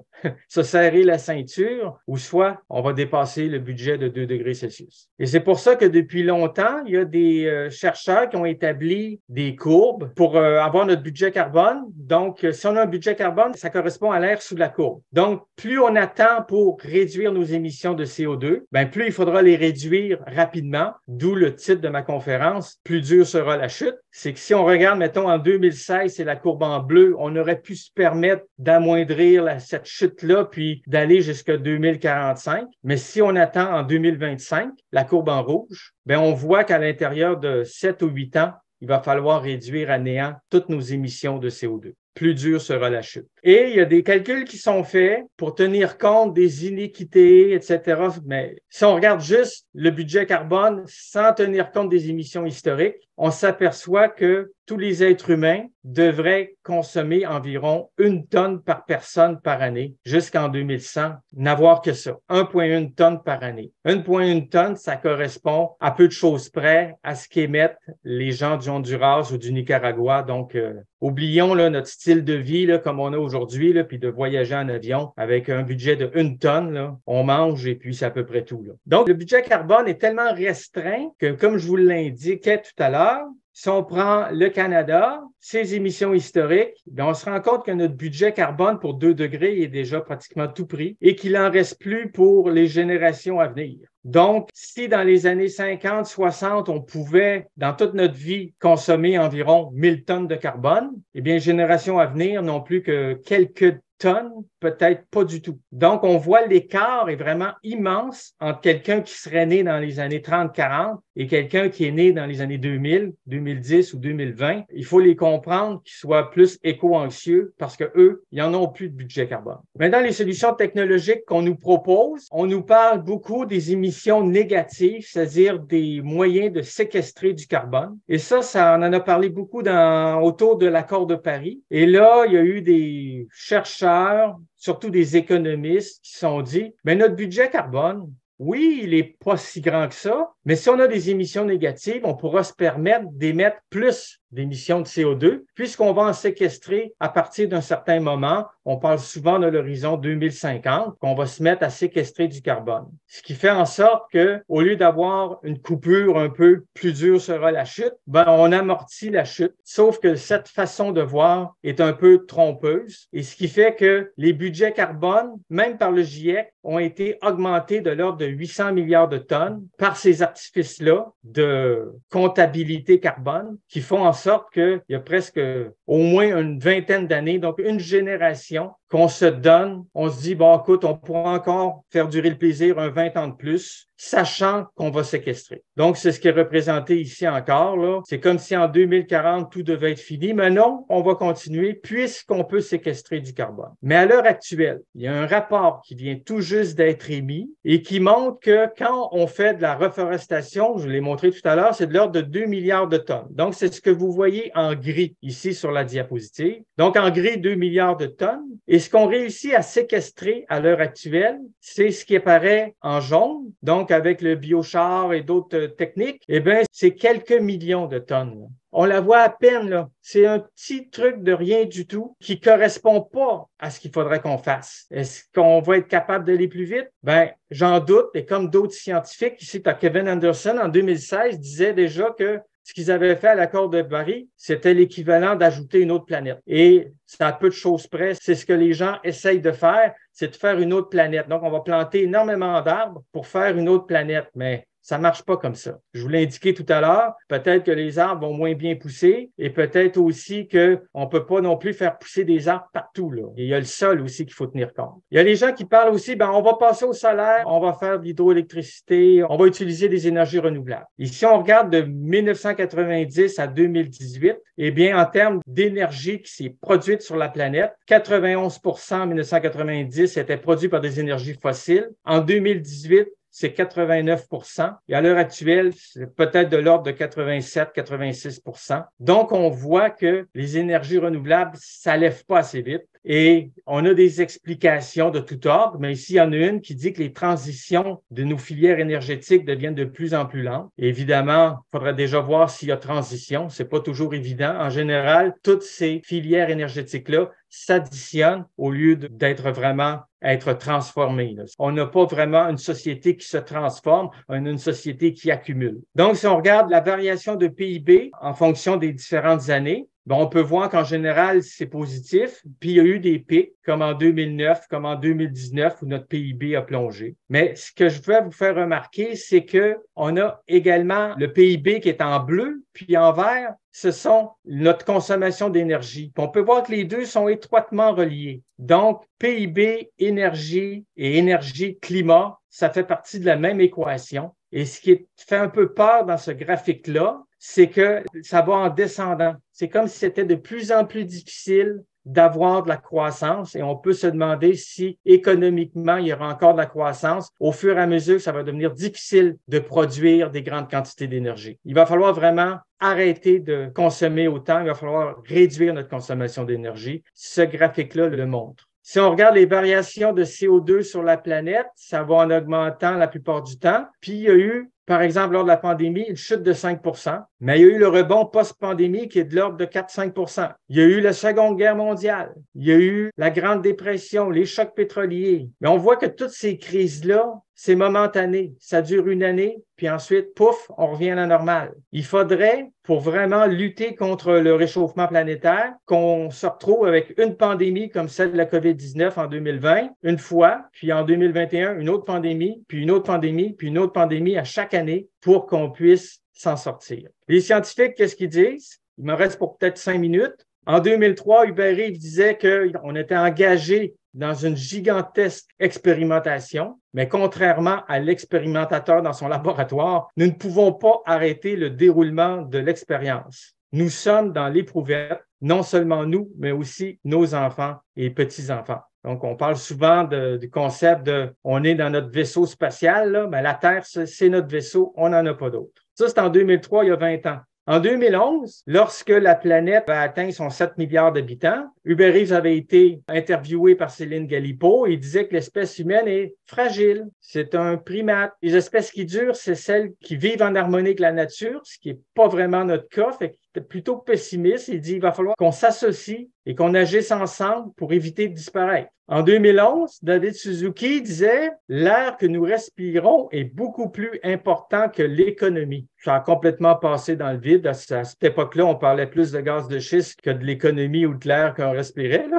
serrer la ceinture, ou soit on va dépasser le budget de 2 degrés Celsius. Et c'est pour ça que depuis longtemps, il y a des chercheurs qui ont établi des courbes pour avoir notre budget carbone. Donc, si on a un budget carbone, ça correspond à l'air sous la courbe. Donc, plus on attend pour réduire nos émissions de CO2, ben plus il faudra les réduire rapidement, d'où le titre de ma conférence, « Plus dur sera la chute ». C'est que si on regarde, mettons, en 2016, c'est la courbe en bleu, on aurait pu se permettre d'amoindrir cette chute-là, puis d'aller jusqu'à 2045. Mais si on attend en 2025, la courbe en rouge, ben on voit qu'à l'intérieur de 7 ou 8 ans, il va falloir réduire à néant toutes nos émissions de CO2. Plus dur sera la chute. Et il y a des calculs qui sont faits pour tenir compte des inéquités, etc. Mais si on regarde juste le budget carbone sans tenir compte des émissions historiques, on s'aperçoit que tous les êtres humains devraient consommer environ 1 tonne par personne par année jusqu'en 2100, n'avoir que ça, 1,1 tonne par année. 1,1 tonne, ça correspond à peu de choses près à ce qu'émettent les gens du Honduras ou du Nicaragua. Donc, oublions là, notre style de vie là, comme on a aujourd'hui, là, puis de voyager en avion avec un budget de 1 tonne, là, on mange et puis c'est à peu près tout. Là. Donc, le budget carbone est tellement restreint que, comme je vous l'indiquais tout à l'heure, si on prend le Canada, ses émissions historiques, bien, on se rend compte que notre budget carbone pour 2 degrés est déjà pratiquement tout pris et qu'il n'en reste plus pour les générations à venir. Donc, si dans les années 50, 60, on pouvait, dans toute notre vie, consommer environ 1000 tonnes de carbone, eh bien, les générations à venir n'ont plus que quelques tonnes, peut-être pas du tout. Donc, on voit l'écart est vraiment immense entre quelqu'un qui serait né dans les années 30-40 et quelqu'un qui est né dans les années 2000, 2010 ou 2020. Il faut les comprendre qu'ils soient plus éco-anxieux parce que eux, ils n'en ont plus de budget carbone. Maintenant, les solutions technologiques qu'on nous propose, on nous parle beaucoup des émissions négatives, c'est-à-dire des moyens de séquestrer du carbone. Et ça, on en a parlé beaucoup autour de l'accord de Paris. Et là, il y a eu des chercheurs, surtout des économistes, qui se sont dit, mais notre budget carbone, oui, il n'est pas si grand que ça, mais si on a des émissions négatives, on pourra se permettre d'émettre plus d'émissions de CO2, puisqu'on va en séquestrer à partir d'un certain moment. On parle souvent de l'horizon 2050, qu'on va se mettre à séquestrer du carbone. Ce qui fait en sorte que, au lieu d'avoir une coupure un peu plus dure sera la chute, ben, on amortit la chute. Sauf que cette façon de voir est un peu trompeuse. Et ce qui fait que les budgets carbone, même par le GIEC, ont été augmentés de l'ordre de 800 milliards de tonnes par ces artifices-là de comptabilité carbone qui font en sorte qu'il y a presque au moins une vingtaine d'années, donc une génération qu'on se donne. On se dit, bon, écoute, on pourra encore faire durer le plaisir 20 ans de plus, sachant qu'on va séquestrer. Donc, c'est ce qui est représenté ici encore, là. C'est comme si en 2040, tout devait être fini, mais non, on va continuer puisqu'on peut séquestrer du carbone. Mais à l'heure actuelle, il y a un rapport qui vient tout juste d'être émis et qui montre que quand on fait de la reforestation, je l'ai montré tout à l'heure, c'est de l'ordre de 2 milliards de tonnes. Donc, c'est ce que vous voyez en gris ici sur la diapositive. Donc, en gris, 2 milliards de tonnes. Et ce qu'on réussit à séquestrer à l'heure actuelle, c'est ce qui apparaît en jaune. Donc, avec le biochar et d'autres techniques, eh bien, c'est quelques millions de tonnes. On la voit à peine, là. C'est un petit truc de rien du tout qui correspond pas à ce qu'il faudrait qu'on fasse. Est-ce qu'on va être capable d'aller plus vite? Ben, j'en doute. Et comme d'autres scientifiques, ici, tu as Kevin Anderson, en 2016, disait déjà que ce qu'ils avaient fait à l'accord de Paris, c'était l'équivalent d'ajouter une autre planète. Et c'est à peu de choses près. C'est ce que les gens essayent de faire, c'est de faire une autre planète. Donc, on va planter énormément d'arbres pour faire une autre planète. Mais ça marche pas comme ça. Je vous l'ai indiqué tout à l'heure, peut-être que les arbres vont moins bien pousser et peut-être aussi qu'on peut pas non plus faire pousser des arbres partout, là. Et il y a le sol aussi qu'il faut tenir compte. Il y a les gens qui parlent aussi, ben, on va passer au solaire, on va faire de l'hydroélectricité, on va utiliser des énergies renouvelables. Et si on regarde de 1990 à 2018, eh bien, en termes d'énergie qui s'est produite sur la planète, 91% en 1990 était produit par des énergies fossiles. En 2018, c'est 89%. Et à l'heure actuelle, c'est peut-être de l'ordre de 87-86%. Donc, on voit que les énergies renouvelables, ça lève pas assez vite. Et on a des explications de tout ordre, mais ici, il y en a une qui dit que les transitions de nos filières énergétiques deviennent de plus en plus lentes. Et évidemment, il faudrait déjà voir s'il y a transition. C'est pas toujours évident. En général, toutes ces filières énergétiques-là s'additionnent au lieu d'être vraiment être transformées. On n'a pas vraiment une société qui se transforme, on a une société qui accumule. Donc, si on regarde la variation de PIB en fonction des différentes années, ben, on peut voir qu'en général, c'est positif. Puis, il y a eu des pics, comme en 2009, comme en 2019, où notre PIB a plongé. Mais ce que je veux vous faire remarquer, c'est que on a également le PIB qui est en bleu, puis en vert, ce sont notre consommation d'énergie. Puis on peut voir que les deux sont étroitement reliés. Donc, PIB, énergie et énergie-climat, ça fait partie de la même équation. Et ce qui fait un peu peur dans ce graphique-là, c'est que ça va en descendant. C'est comme si c'était de plus en plus difficile d'avoir de la croissance et on peut se demander si économiquement il y aura encore de la croissance au fur et à mesure que ça va devenir difficile de produire des grandes quantités d'énergie. Il va falloir vraiment arrêter de consommer autant, il va falloir réduire notre consommation d'énergie. Ce graphique-là le montre. Si on regarde les variations de CO2 sur la planète, ça va en augmentant la plupart du temps. Puis, il y a eu, par exemple, lors de la pandémie, une chute de 5 mais il y a eu le rebond post-pandémie qui est de l'ordre de 4-5 Il y a eu la Seconde Guerre mondiale. Il y a eu la Grande Dépression, les chocs pétroliers. Mais on voit que toutes ces crises-là, c'est momentané. Ça dure une année, puis ensuite, pouf, on revient à la normale. Il faudrait, pour vraiment lutter contre le réchauffement planétaire, qu'on se retrouve avec une pandémie comme celle de la COVID-19 en 2020, une fois, puis en 2021, une autre pandémie, puis une autre pandémie, puis une autre pandémie à chaque année pour qu'on puisse s'en sortir. Les scientifiques, qu'est-ce qu'ils disent? Il me reste pour peut-être 5 minutes. En 2003, Hubert Reeves disait qu'on était engagé dans une gigantesque expérimentation, mais contrairement à l'expérimentateur dans son laboratoire, nous ne pouvons pas arrêter le déroulement de l'expérience. Nous sommes dans l'éprouvette, non seulement nous, mais aussi nos enfants et petits-enfants. Donc, on parle souvent du concept de « on est dans notre vaisseau spatial », là, mais la Terre, c'est notre vaisseau, on n'en a pas d'autre. Ça, c'est en 2003, il y a 20 ans. En 2011, lorsque la planète a atteint son 7 milliards d'habitants, Hubert Reeves avait été interviewé par Céline Galipeau et il disait que l'espèce humaine est fragile. C'est un primate. Les espèces qui durent, c'est celles qui vivent en harmonie avec la nature, ce qui n'est pas vraiment notre cas. Fait qu'il était plutôt pessimiste. Il dit il va falloir qu'on s'associe et qu'on agisse ensemble pour éviter de disparaître. En 2011, David Suzuki disait « L'air que nous respirons est beaucoup plus important que l'économie ». Ça a complètement passé dans le vide. À cette époque-là, on parlait plus de gaz de schiste que de l'économie ou de l'air qu'on respirait, là.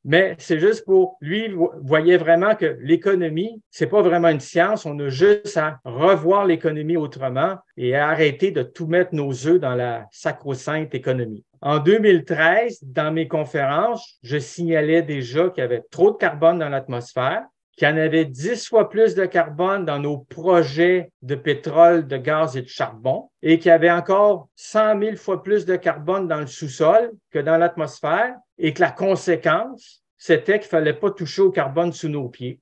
Mais c'est juste pour... Lui, voyait vraiment que l'économie, c'est pas vraiment une science. On a juste à revoir l'économie autrement et à arrêter de tout mettre nos œufs dans la sacro-sainte économie. En 2013, dans mes conférences, je signalais déjà qu'il y avait trop de carbone dans l'atmosphère, qu'il y en avait 10 fois plus de carbone dans nos projets de pétrole, de gaz et de charbon, et qu'il y avait encore 100 000 fois plus de carbone dans le sous-sol que dans l'atmosphère, et que la conséquence, c'était qu'il ne fallait pas toucher au carbone sous nos pieds.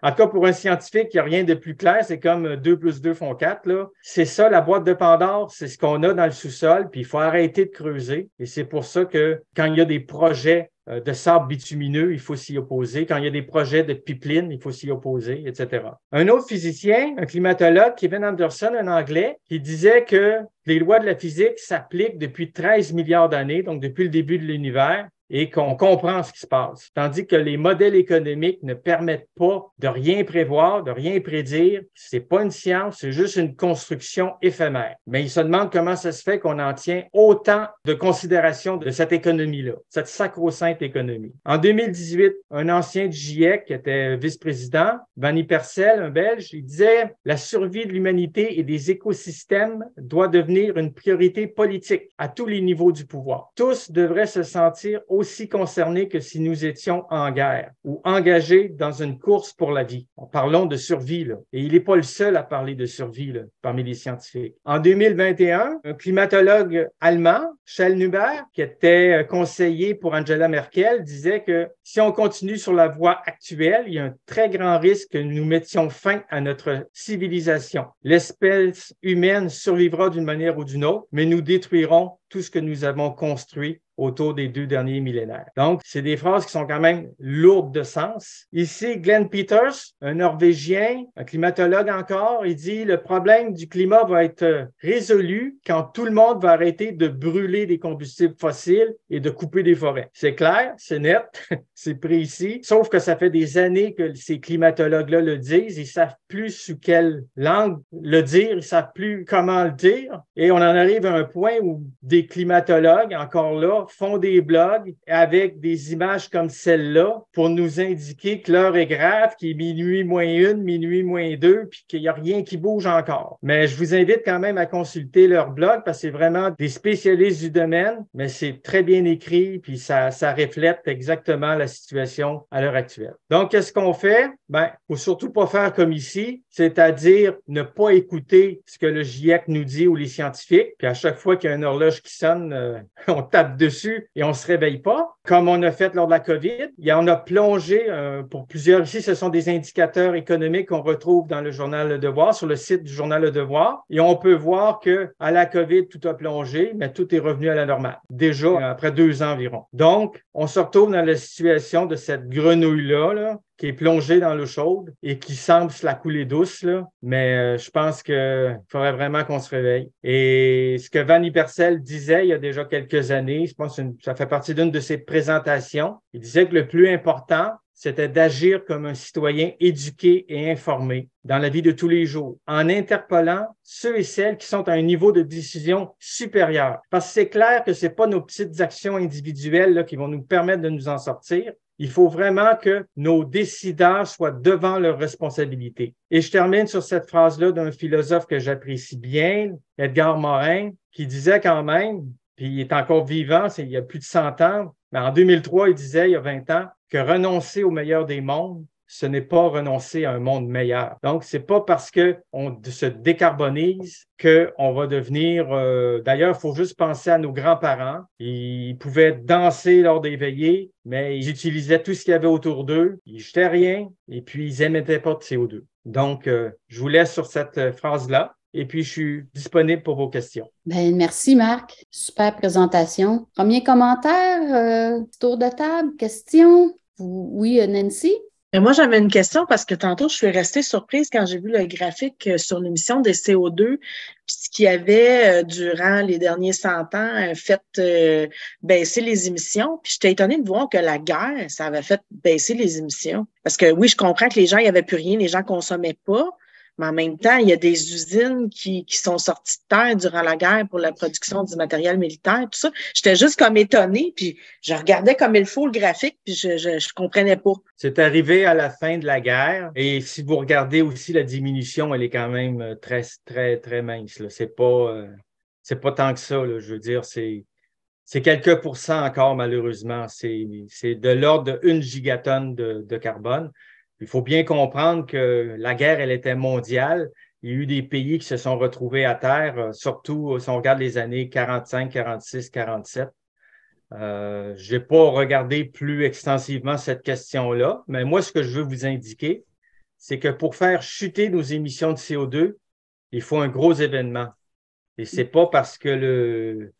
En tout cas, pour un scientifique, il n'y a rien de plus clair. C'est comme 2 plus 2 font 4. Là. C'est ça, la boîte de Pandore, c'est ce qu'on a dans le sous-sol, puis il faut arrêter de creuser. Et c'est pour ça que quand il y a des projets de sable bitumineux, il faut s'y opposer. Quand il y a des projets de pipeline, il faut s'y opposer, etc. Un autre physicien, un climatologue, Kevin Anderson, un Anglais, qui disait que les lois de la physique s'appliquent depuis 13 milliards d'années, donc depuis le début de l'univers, et qu'on comprend ce qui se passe. Tandis que les modèles économiques ne permettent pas de rien prévoir, de rien prédire. C'est pas une science, c'est juste une construction éphémère. Mais il se demande comment ça se fait qu'on en tient autant de considération de cette économie-là, cette sacro-sainte économie. En 2018, un ancien du GIEC qui était vice-président, Vanny Persel, un Belge, il disait « La survie de l'humanité et des écosystèmes doit devenir une priorité politique à tous les niveaux du pouvoir. Tous devraient se sentir aussi concernés que si nous étions en guerre ou engagés dans une course pour la vie. Parlons de survie, là. Et il n'est pas le seul à parler de survie, là, parmi les scientifiques. En 2021, un climatologue allemand, Kjell Nuber, qui était conseiller pour Angela Merkel, disait que si on continue sur la voie actuelle, il y a un très grand risque que nous mettions fin à notre civilisation. L'espèce humaine survivra d'une manière ou d'une autre, mais nous détruirons tout ce que nous avons construit autour des 2 derniers millénaires. Donc, c'est des phrases qui sont quand même lourdes de sens. Ici, Glenn Peters, un Norvégien, un climatologue encore, il dit « Le problème du climat va être résolu quand tout le monde va arrêter de brûler des combustibles fossiles et de couper des forêts. » C'est clair, c'est net, c'est précis, sauf que ça fait des années que ces climatologues-là le disent, ils savent plus sous quelle langue le dire, ils savent plus comment le dire, et on en arrive à un point où des climatologues, encore là, font des blogs avec des images comme celle-là pour nous indiquer que l'heure est grave, qu'il est minuit moins 1, minuit moins 2, puis qu'il n'y a rien qui bouge encore. Mais je vous invite quand même à consulter leur blog parce que c'est vraiment des spécialistes du domaine, mais c'est très bien écrit, puis ça reflète exactement la situation à l'heure actuelle. Donc, qu'est-ce qu'on fait? Ben, faut surtout pas faire comme ici, c'est-à-dire ne pas écouter ce que le GIEC nous dit ou les scientifiques, puis à chaque fois qu'il y a une horloge qui sonne, on tape dessus et on se réveille pas. comme on a fait lors de la COVID. On a plongé pour plusieurs. Ici, ce sont des indicateurs économiques qu'on retrouve dans le journal Le Devoir, sur le site du journal Le Devoir. Et on peut voir que à la COVID, tout a plongé, mais tout est revenu à la normale. Déjà, après 2 ans environ. Donc, on se retrouve dans la situation de cette grenouille-là, là, qui est plongée dans l'eau chaude et qui semble se la couler douce, là. Mais je pense qu'il faudrait vraiment qu'on se réveille. Et ce que Van Ypersel disait il y a déjà quelques années, je pense que ça fait partie d'une de ses présentations, il disait que le plus important, c'était d'agir comme un citoyen éduqué et informé dans la vie de tous les jours, en interpellant ceux et celles qui sont à un niveau de décision supérieur. Parce que c'est clair que c'est pas nos petites actions individuelles là, qui vont nous permettre de nous en sortir. Il faut vraiment que nos décideurs soient devant leurs responsabilités. Et je termine sur cette phrase-là d'un philosophe que j'apprécie bien, Edgar Morin, qui disait quand même, puis il est encore vivant, il y a plus de 100 ans, mais en 2003, il disait, il y a 20 ans, que renoncer au meilleur des mondes, ce n'est pas renoncer à un monde meilleur. Donc, c'est pas parce que on se décarbonise qu'on va devenir... D'ailleurs, il faut juste penser à nos grands-parents. Ils pouvaient danser lors des veillées, mais ils utilisaient tout ce qu'il y avait autour d'eux. Ils jetaient rien et puis ils émettaient pas de CO2. Donc, je vous laisse sur cette phrase-là. Et puis, je suis disponible pour vos questions. Ben, merci, Marc. Super présentation. Premier commentaire, tour de table, question? Oui, Nancy? Et moi, j'avais une question parce que tantôt, je suis restée surprise quand j'ai vu le graphique sur l'émission des CO2, puis ce qui avait, durant les derniers 100 ans, fait baisser les émissions. Puis j'étais étonnée de voir que la guerre, ça avait fait baisser les émissions. Parce que oui, je comprends que les gens, il n'y avait plus rien, les gens consommaient pas. Mais en même temps, il y a des usines qui sont sorties de terre durant la guerre pour la production du matériel militaire, tout ça. J'étais juste comme étonnée, puis je regardais comme il faut le graphique, puis je comprenais pas. C'est arrivé à la fin de la guerre, et si vous regardez aussi la diminution, elle est quand même très, très, très mince, là. C'est pas tant que ça, là. Je veux dire, c'est quelques pourcents encore, malheureusement. C'est de l'ordre de 1 gigatonne de carbone. Il faut bien comprendre que la guerre, elle était mondiale. Il y a eu des pays qui se sont retrouvés à terre, surtout si on regarde les années 45, 46, 47. Je n'ai pas regardé plus extensivement cette question-là, mais moi, ce que je veux vous indiquer, c'est que pour faire chuter nos émissions de CO2, il faut un gros événement. Et c'est pas parce que le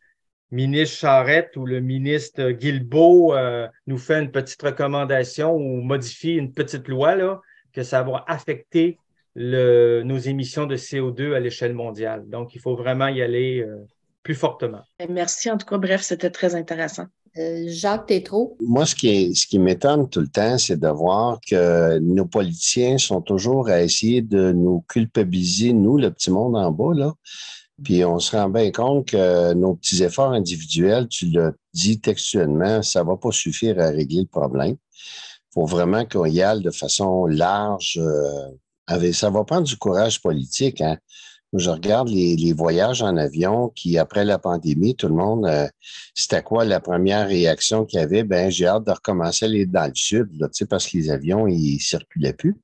ministre Charette ou le ministre Guilbeault nous fait une petite recommandation ou modifie une petite loi, là, que ça va affecter nos émissions de CO2 à l'échelle mondiale. Donc, il faut vraiment y aller plus fortement. Merci en tout cas. Bref, c'était très intéressant. Jacques Tétrault. Moi, ce qui m'étonne tout le temps, c'est de voir que nos politiciens sont toujours à essayer de nous culpabiliser, nous, le petit monde en bas, là. Puis on se rend bien compte que nos petits efforts individuels, tu l'as dit textuellement, ça va pas suffire à régler le problème. Il faut vraiment qu'on y aille de façon large. Ça va prendre du courage politique, hein. Je regarde les voyages en avion qui, après la pandémie, tout le monde, c'était quoi la première réaction qu'il y avait? Ben, j'ai hâte de recommencer à aller dans le sud, là, tu sais, parce que les avions, ils circulaient plus.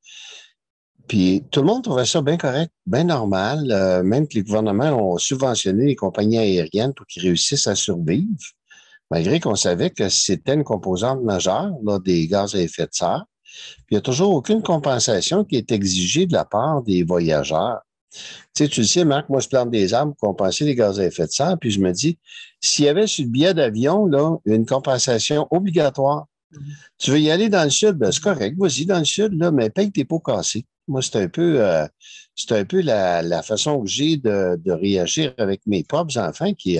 Puis tout le monde trouvait ça bien correct, bien normal, même que les gouvernements ont subventionné les compagnies aériennes pour qu'ils réussissent à survivre, malgré qu'on savait que c'était une composante majeure là, des gaz à effet de serre. Puis il n'y a toujours aucune compensation qui est exigée de la part des voyageurs. Tu le sais, Marc, moi, je plante des arbres pour compenser les gaz à effet de serre, puis je me dis, s'il y avait sur le billet d'avion là, une compensation obligatoire, tu veux y aller dans le sud, ben, c'est correct, vas-y dans le sud, là, mais paye tes pots cassés. Moi, c'est un peu la façon que j'ai de réagir avec mes propres enfants qui,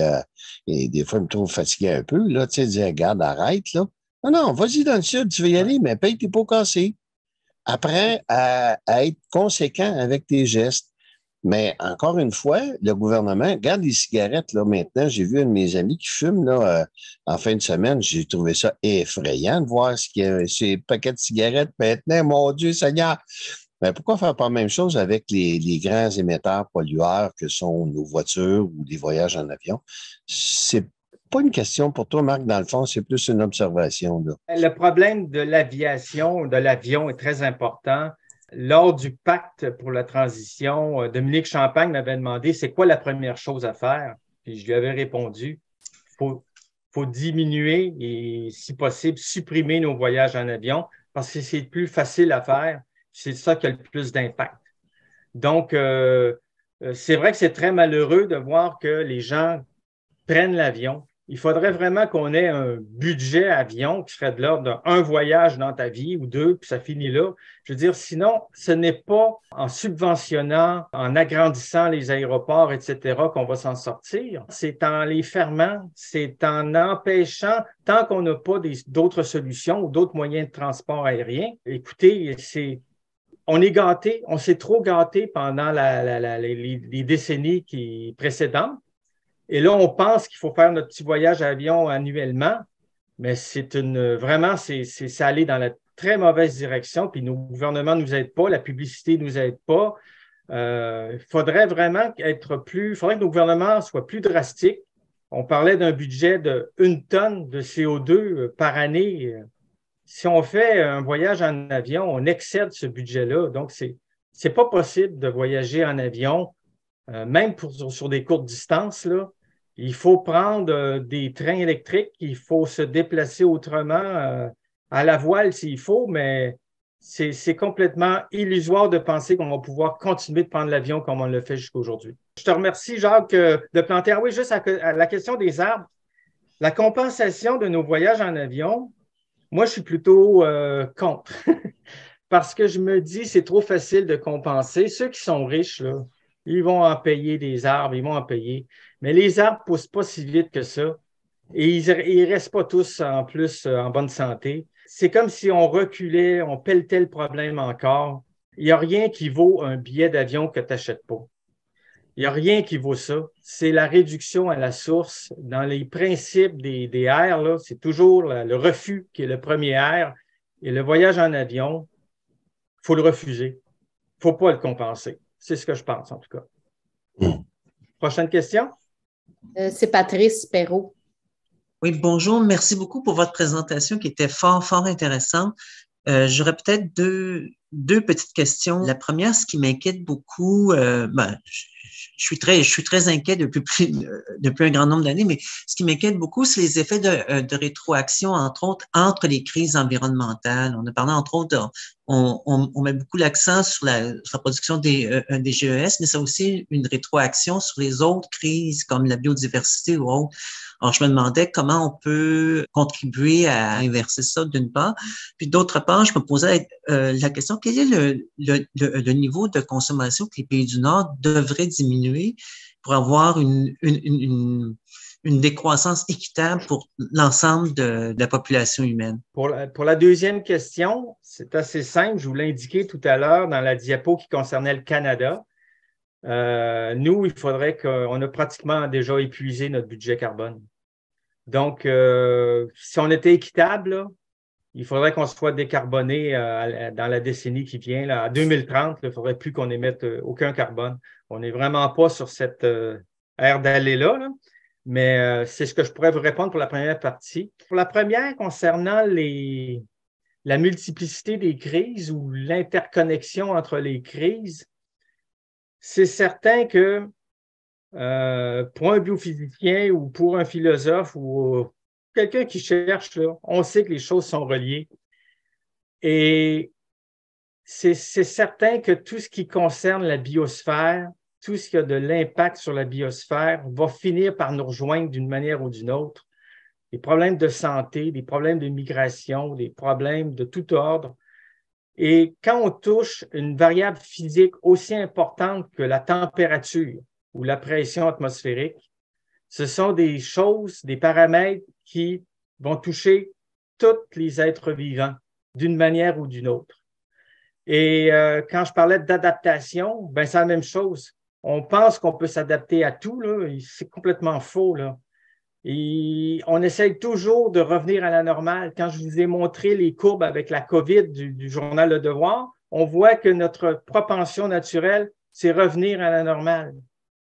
et des fois, me trouvent fatigué un peu, là, tu sais, dire, regarde, arrête, là. Non, vas-y dans le sud, tu veux y aller, mais paye tes pots cassés. Apprends à être conséquent avec tes gestes. Mais encore une fois, le gouvernement, regarde les cigarettes, là, maintenant, j'ai vu un de mes amis qui fume, là, en fin de semaine, j'ai trouvé ça effrayant de voir ces paquets de cigarettes maintenant, mon Dieu Seigneur. Mais pourquoi faire pas la même chose avec les grands émetteurs pollueurs que sont nos voitures ou les voyages en avion? C'est pas une question pour toi, Marc, dans le fond, c'est plus une observation, là. Le problème de l'aviation, de l'avion est très important. Lors du pacte pour la transition, Dominique Champagne m'avait demandé c'est quoi la première chose à faire? Puis je lui avais répondu, faut faut diminuer et, si possible, supprimer nos voyages en avion parce que c'est plus facile à faire. C'est ça qui a le plus d'impact. Donc, c'est vrai que c'est très malheureux de voir que les gens prennent l'avion. Il faudrait vraiment qu'on ait un budget avion qui serait de l'ordre d'un voyage dans ta vie ou deux, puis ça finit là. Je veux dire, sinon, ce n'est pas en subventionnant, en agrandissant les aéroports, etc., qu'on va s'en sortir. C'est en les fermant, c'est en empêchant, tant qu'on n'a pas d'autres solutions ou d'autres moyens de transport aérien. Écoutez, on est gâté, on s'est trop gâté pendant les décennies précédentes. Et là, on pense qu'il faut faire notre petit voyage à avion annuellement, mais vraiment, c'est aller dans la très mauvaise direction, puis nos gouvernements ne nous aident pas, la publicité ne nous aide pas. Il faudrait vraiment il faudrait que nos gouvernements soient plus drastiques. On parlait d'un budget de 1 tonne de CO2 par année. Si on fait un voyage en avion, on excède ce budget-là. Donc, c'est pas possible de voyager en avion, même sur des courtes distances, là. Il faut prendre des trains électriques, il faut se déplacer autrement, à la voile s'il faut, mais c'est complètement illusoire de penser qu'on va pouvoir continuer de prendre l'avion comme on le fait jusqu'à aujourd'hui. Je te remercie, Jacques, de planter. Ah oui, juste à la question des arbres. La compensation de nos voyages en avion, moi, je suis plutôt contre. Parce que je me dis, c'est trop facile de compenser. Ceux qui sont riches, là, ils vont en payer des arbres, ils vont en payer. Mais les arbres ne poussent pas si vite que ça. Et ils ne restent pas tous en plus en bonne santé. C'est comme si on reculait, on pelletait le problème encore. Il n'y a rien qui vaut un billet d'avion que tu n'achètes pas. Il n'y a rien qui vaut ça. C'est la réduction à la source. Dans les principes des airs, là, c'est toujours le refus qui est le premier air. Et le voyage en avion, il faut le refuser. Il ne faut pas le compenser. C'est ce que je pense, en tout cas. Prochaine question? C'est Patrice Perrault. Oui, bonjour. Merci beaucoup pour votre présentation qui était fort, fort intéressante. J'aurais peut-être deux petites questions. La première, ce qui m'inquiète beaucoup, je suis très inquiet depuis un grand nombre d'années, mais ce qui m'inquiète beaucoup, c'est les effets de rétroaction, entre autres, entre les crises environnementales. On a parlé, entre autres, on met beaucoup l'accent sur la production des GES, mais c'est aussi une rétroaction sur les autres crises, comme la biodiversité ou autres. Alors, je me demandais comment on peut contribuer à inverser ça, d'une part. Puis, d'autre part, je me posais la question, quel est le niveau de consommation que les pays du Nord devraient diminuer pour avoir une décroissance équitable pour l'ensemble de la population humaine? Pour la deuxième question, c'est assez simple. Je vous l'ai indiqué tout à l'heure dans la diapo qui concernait le Canada. Nous, il faudrait qu'on a pratiquement déjà épuisé notre budget carbone. Donc, si on était équitable, là, il faudrait qu'on soit décarboné dans la décennie qui vient. Là, à 2030, il ne faudrait plus qu'on émette aucun carbone. On n'est vraiment pas sur cette ère d'aller-là, là. Mais c'est ce que je pourrais vous répondre pour la première partie. Pour la première, concernant la multiplicité des crises ou l'interconnexion entre les crises, c'est certain que pour un biophysicien ou pour un philosophe ou quelqu'un qui cherche, là, on sait que les choses sont reliées. Et c'est certain que tout ce qui concerne la biosphère, tout ce qui a de l'impact sur la biosphère va finir par nous rejoindre d'une manière ou d'une autre. Des problèmes de santé, des problèmes de migration, des problèmes de tout ordre. Et quand on touche une variable physique aussi importante que la température ou la pression atmosphérique, ce sont des choses, des paramètres qui vont toucher tous les êtres vivants d'une manière ou d'une autre. Et quand je parlais d'adaptation, ben c'est la même chose. On pense qu'on peut s'adapter à tout, là, c'est complètement faux, là. Et on essaye toujours de revenir à la normale. Quand je vous ai montré les courbes avec la COVID du journal Le Devoir, on voit que notre propension naturelle, c'est revenir à la normale,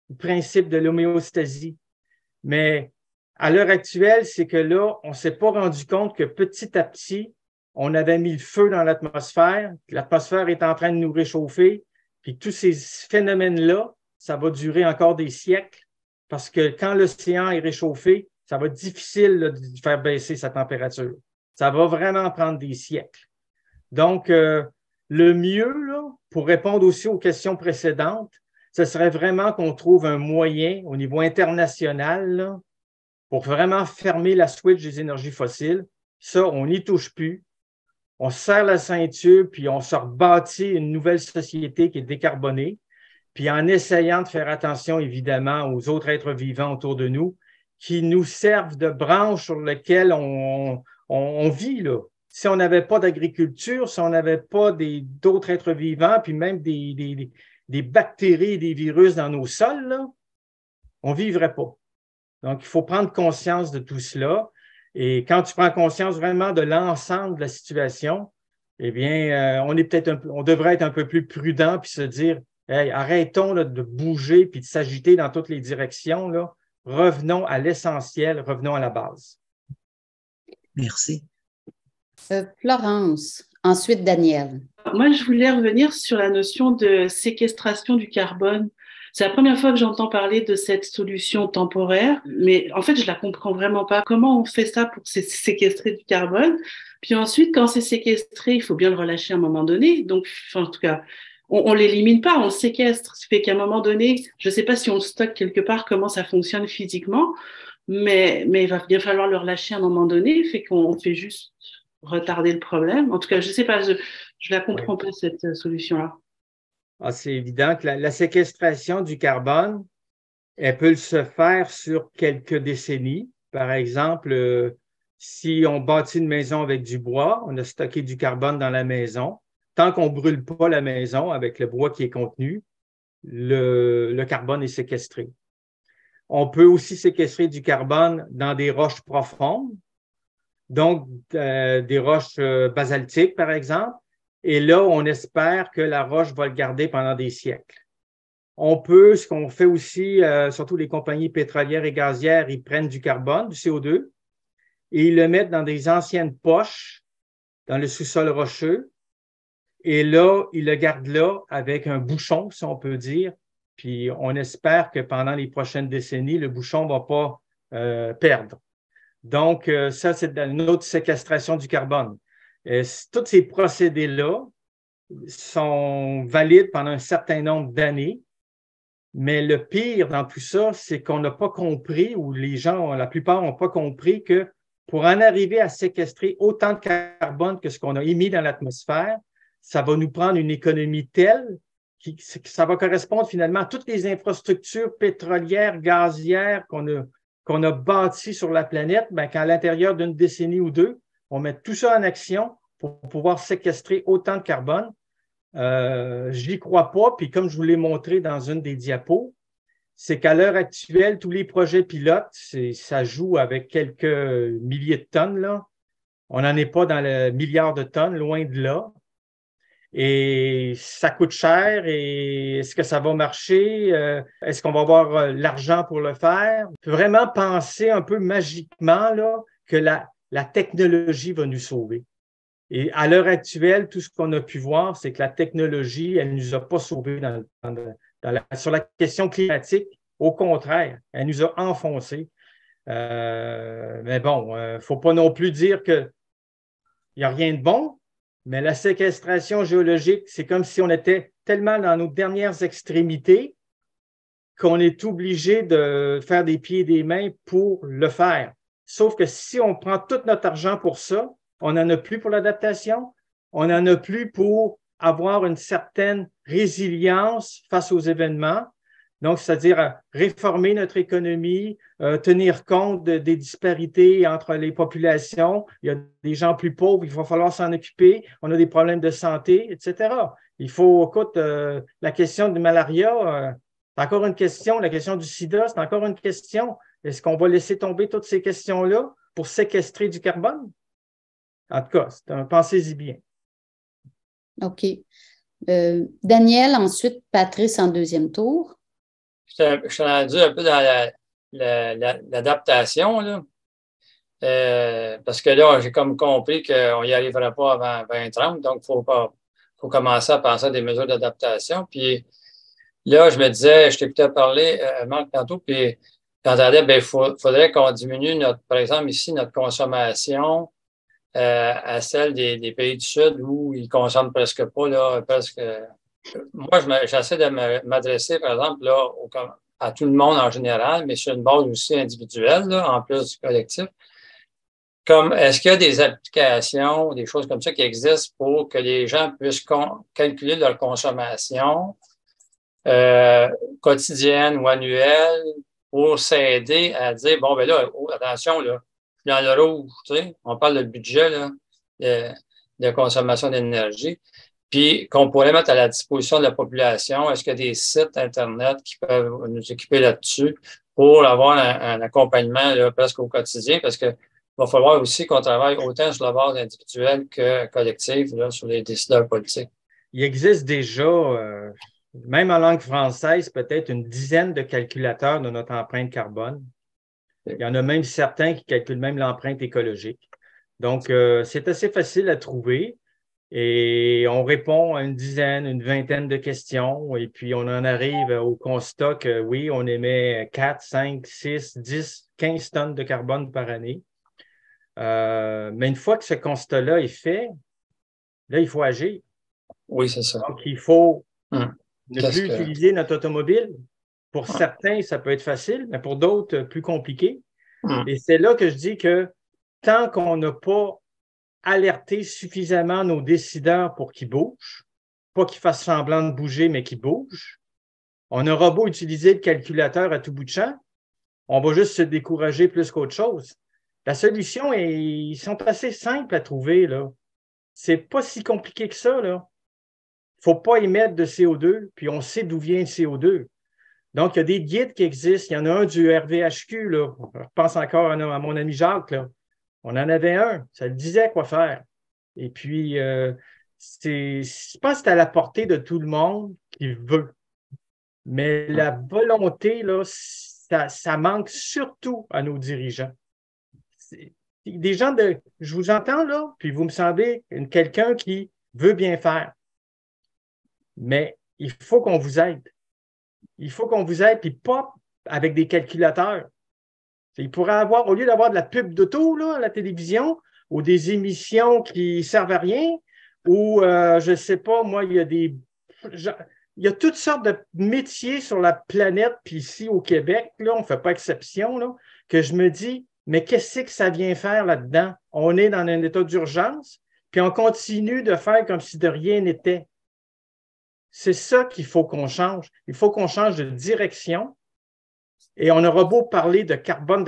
le principe de l'homéostasie. Mais à l'heure actuelle, c'est que là, on ne s'est pas rendu compte que petit à petit, on avait mis le feu dans l'atmosphère est en train de nous réchauffer, puis tous ces phénomènes-là, ça va durer encore des siècles, parce que quand l'océan est réchauffé, ça va être difficile là, de faire baisser sa température. Ça va vraiment prendre des siècles. Donc, le mieux, là, pour répondre aussi aux questions précédentes, ce serait vraiment qu'on trouve un moyen au niveau international là, pour vraiment fermer la switch des énergies fossiles. Ça, on n'y touche plus. On se serre la ceinture, puis on se rebâtit une nouvelle société qui est décarbonée, puis en essayant de faire attention, évidemment, aux autres êtres vivants autour de nous, qui nous servent de branche sur lesquelles on vit, là. Si on n'avait pas d'agriculture, si on n'avait pas d'autres êtres vivants, puis même des bactéries et des virus dans nos sols, là, on ne vivrait pas. Donc, il faut prendre conscience de tout cela. Et quand tu prends conscience vraiment de l'ensemble de la situation, eh bien, on devrait être un peu plus prudent puis se dire, hey, arrêtons là, de bouger puis de s'agiter dans toutes les directions, là. Revenons à l'essentiel, revenons à la base. Merci. Florence, ensuite Daniel. Moi, je voulais revenir sur la notion de séquestration du carbone. C'est la première fois que j'entends parler de cette solution temporaire, mais en fait, je la comprends vraiment pas. Comment on fait ça pour séquestrer du carbone? Puis ensuite, quand c'est séquestré, il faut bien le relâcher à un moment donné. Donc, enfin, en tout cas, on l'élimine pas, on le séquestre. Ça fait qu'à un moment donné, je sais pas si on le stocke quelque part, comment ça fonctionne physiquement, mais il va bien falloir le relâcher à un moment donné. Fait qu'on fait juste retarder le problème. En tout cas, je sais pas, je la comprends pas, cette solution-là. Ah, c'est évident que la séquestration du carbone, elle peut se faire sur quelques décennies. Par exemple, si on bâtit une maison avec du bois, on a stocké du carbone dans la maison. Tant qu'on ne brûle pas la maison avec le bois qui est contenu, le carbone est séquestré. On peut aussi séquestrer du carbone dans des roches profondes, donc des roches basaltiques, par exemple. Et là, on espère que la roche va le garder pendant des siècles. Ce qu'on fait aussi, surtout les compagnies pétrolières et gazières, ils prennent du carbone, du CO2, et ils le mettent dans des anciennes poches dans le sous-sol rocheux. Et là, ils le gardent là avec un bouchon, si on peut dire. Puis on espère que pendant les prochaines décennies, le bouchon ne va pas perdre. Donc, ça, c'est une autre séquestration du carbone. Tous ces procédés-là sont valides pendant un certain nombre d'années, mais le pire dans tout ça, c'est qu'on n'a pas compris, ou les gens, la plupart n'ont pas compris que pour en arriver à séquestrer autant de carbone que ce qu'on a émis dans l'atmosphère, ça va nous prendre une économie telle que ça va correspondre finalement à toutes les infrastructures pétrolières, gazières qu'on a bâties sur la planète, bien, qu'à l'intérieur d'une décennie ou deux, on met tout ça en action pour pouvoir séquestrer autant de carbone. Je n'y crois pas, puis comme je vous l'ai montré dans une des diapos, c'est qu'à l'heure actuelle, tous les projets pilotes, ça joue avec quelques milliers de tonnes, là. On n'en est pas dans le milliard de tonnes, loin de là. Et ça coûte cher. Et est-ce que ça va marcher? Est-ce qu'on va avoir l'argent pour le faire? Il faut vraiment penser un peu magiquement là, que la technologie va nous sauver. Et à l'heure actuelle, tout ce qu'on a pu voir, c'est que la technologie, elle ne nous a pas sauvés sur la question climatique. Au contraire, elle nous a enfoncés. Mais bon, il ne faut pas non plus dire qu'il n'y a rien de bon, mais la séquestration géologique, c'est comme si on était tellement dans nos dernières extrémités qu'on est obligé de faire des pieds et des mains pour le faire. Sauf que si on prend tout notre argent pour ça, on n'en a plus pour l'adaptation, on n'en a plus pour avoir une certaine résilience face aux événements. Donc, c'est-à-dire réformer notre économie, tenir compte des disparités entre les populations. Il y a des gens plus pauvres, il va falloir s'en occuper. On a des problèmes de santé, etc. Il faut, écoute, la question du malaria, c'est encore une question. La question du sida, c'est encore une question. Est-ce qu'on va laisser tomber toutes ces questions-là pour séquestrer du carbone? En tout cas, pensez-y bien. OK. Daniel, ensuite Patrice en deuxième tour. Je suis rendu un peu dans l'adaptation, là. Parce que là, j'ai comme compris qu'on n'y arriverait pas avant 2030, donc il faut commencer à penser à des mesures d'adaptation. Puis là, je me disais, je t'écoutais parler, Marc, tantôt, puis j'entendais, ben, faudrait qu'on diminue par exemple, ici, notre consommation à celle des pays du Sud où ils consomment presque pas, là, presque. Moi, j'essaie de m'adresser, par exemple, là, à tout le monde en général, mais sur une base aussi individuelle, là, en plus du collectif. Comme, est-ce qu'il y a des applications, des choses comme ça qui existent pour que les gens puissent calculer leur consommation quotidienne ou annuelle pour s'aider à dire, bon, ben là, attention, là, je suis dans le rouge, tu sais, on parle de budget, là, de consommation d'énergie, puis qu'on pourrait mettre à la disposition de la population. Est-ce qu'il y a des sites Internet qui peuvent nous équiper là-dessus pour avoir un accompagnement là, presque au quotidien? Parce que il va falloir aussi qu'on travaille autant sur la base individuelle que collective là, sur les décideurs politiques. Il existe déjà, même en langue française, peut-être une dizaine de calculateurs de notre empreinte carbone. Il y en a même certains qui calculent même l'empreinte écologique. Donc, c'est assez facile à trouver et on répond à une dizaine, une vingtaine de questions et puis on en arrive au constat que oui, on émet 4, 5, 6, 10, 15 tonnes de carbone par année. Mais une fois que ce constat-là est fait, là, il faut agir. Oui, c'est ça. Donc, il faut ne plus utiliser notre automobile. Pour certains, ça peut être facile, mais pour d'autres, plus compliqué. Et c'est là que je dis que tant qu'on n'a pas alerté suffisamment nos décideurs pour qu'ils bougent, pas qu'ils fassent semblant de bouger, mais qu'ils bougent, on aura beau utiliser le calculateur à tout bout de champ, on va juste se décourager plus qu'autre chose. La solution, ils sont assez simples à trouver, là. C'est pas si compliqué que ça, là. Faut pas émettre de CO2, puis on sait d'où vient le CO2. Donc, il y a des guides qui existent. Il y en a un du RVHQ, là. Je pense encore à mon ami Jacques, là. On en avait un. Ça le disait quoi faire. Et puis, je pense que c'est à la portée de tout le monde qui veut. Mais la volonté, là, ça manque surtout à nos dirigeants. Des gens je vous entends là, puis vous me semblez quelqu'un qui veut bien faire. Mais il faut qu'on vous aide. Il faut qu'on vous aide, puis pas avec des calculateurs. Il pourrait avoir, au lieu d'avoir de la pub d'auto là, à la télévision, ou des émissions qui servent à rien, ou je ne sais pas, moi, il y a toutes sortes de métiers sur la planète, puis ici au Québec, là, on ne fait pas exception, là, que je me dis, mais qu'est-ce que ça vient faire là-dedans? On est dans un état d'urgence, puis on continue de faire comme si de rien n'était. C'est ça qu'il faut qu'on change. Il faut qu'on change de direction. Et on aura beau parler de carbone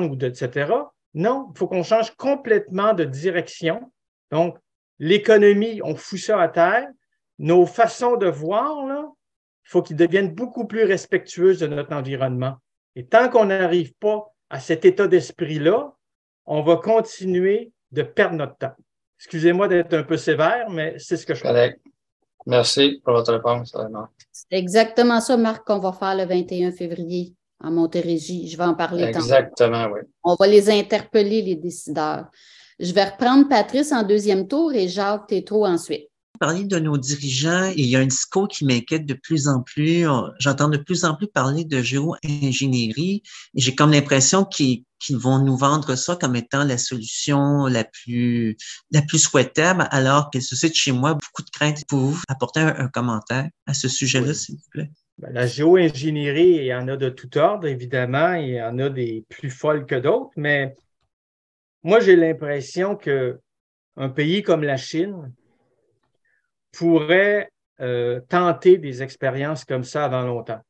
ou etc. Non, il faut qu'on change complètement de direction. Donc, l'économie, on fout ça à terre. Nos façons de voir, là, il faut qu'ils deviennent beaucoup plus respectueuses de notre environnement. Et tant qu'on n'arrive pas à cet état d'esprit-là, on va continuer de perdre notre temps. Excusez-moi d'être un peu sévère, mais c'est ce que je pense. Merci pour votre réponse. C'est exactement ça, Marc, qu'on va faire le 21 février en Montérégie. Je vais en parler tantôt. Exactement, oui. On va les interpeller, les décideurs. Je vais reprendre Patrice en deuxième tour et Jacques Tétrault ensuite. Parler de nos dirigeants, il y a un discours qui m'inquiète de plus en plus. J'entends de plus en plus parler de géo-ingénierie et j'ai comme l'impression qu'ils vont nous vendre ça comme étant la solution la plus souhaitable, alors qu'elle suscite chez moi beaucoup de craintes. Pouvez-vous apporter un commentaire à ce sujet-là, s'il vous plaît? La géo-ingénierie, il y en a de tout ordre, évidemment. Il y en a des plus folles que d'autres, mais moi, j'ai l'impression qu'un pays comme la Chine pourrait tenter des expériences comme ça avant longtemps,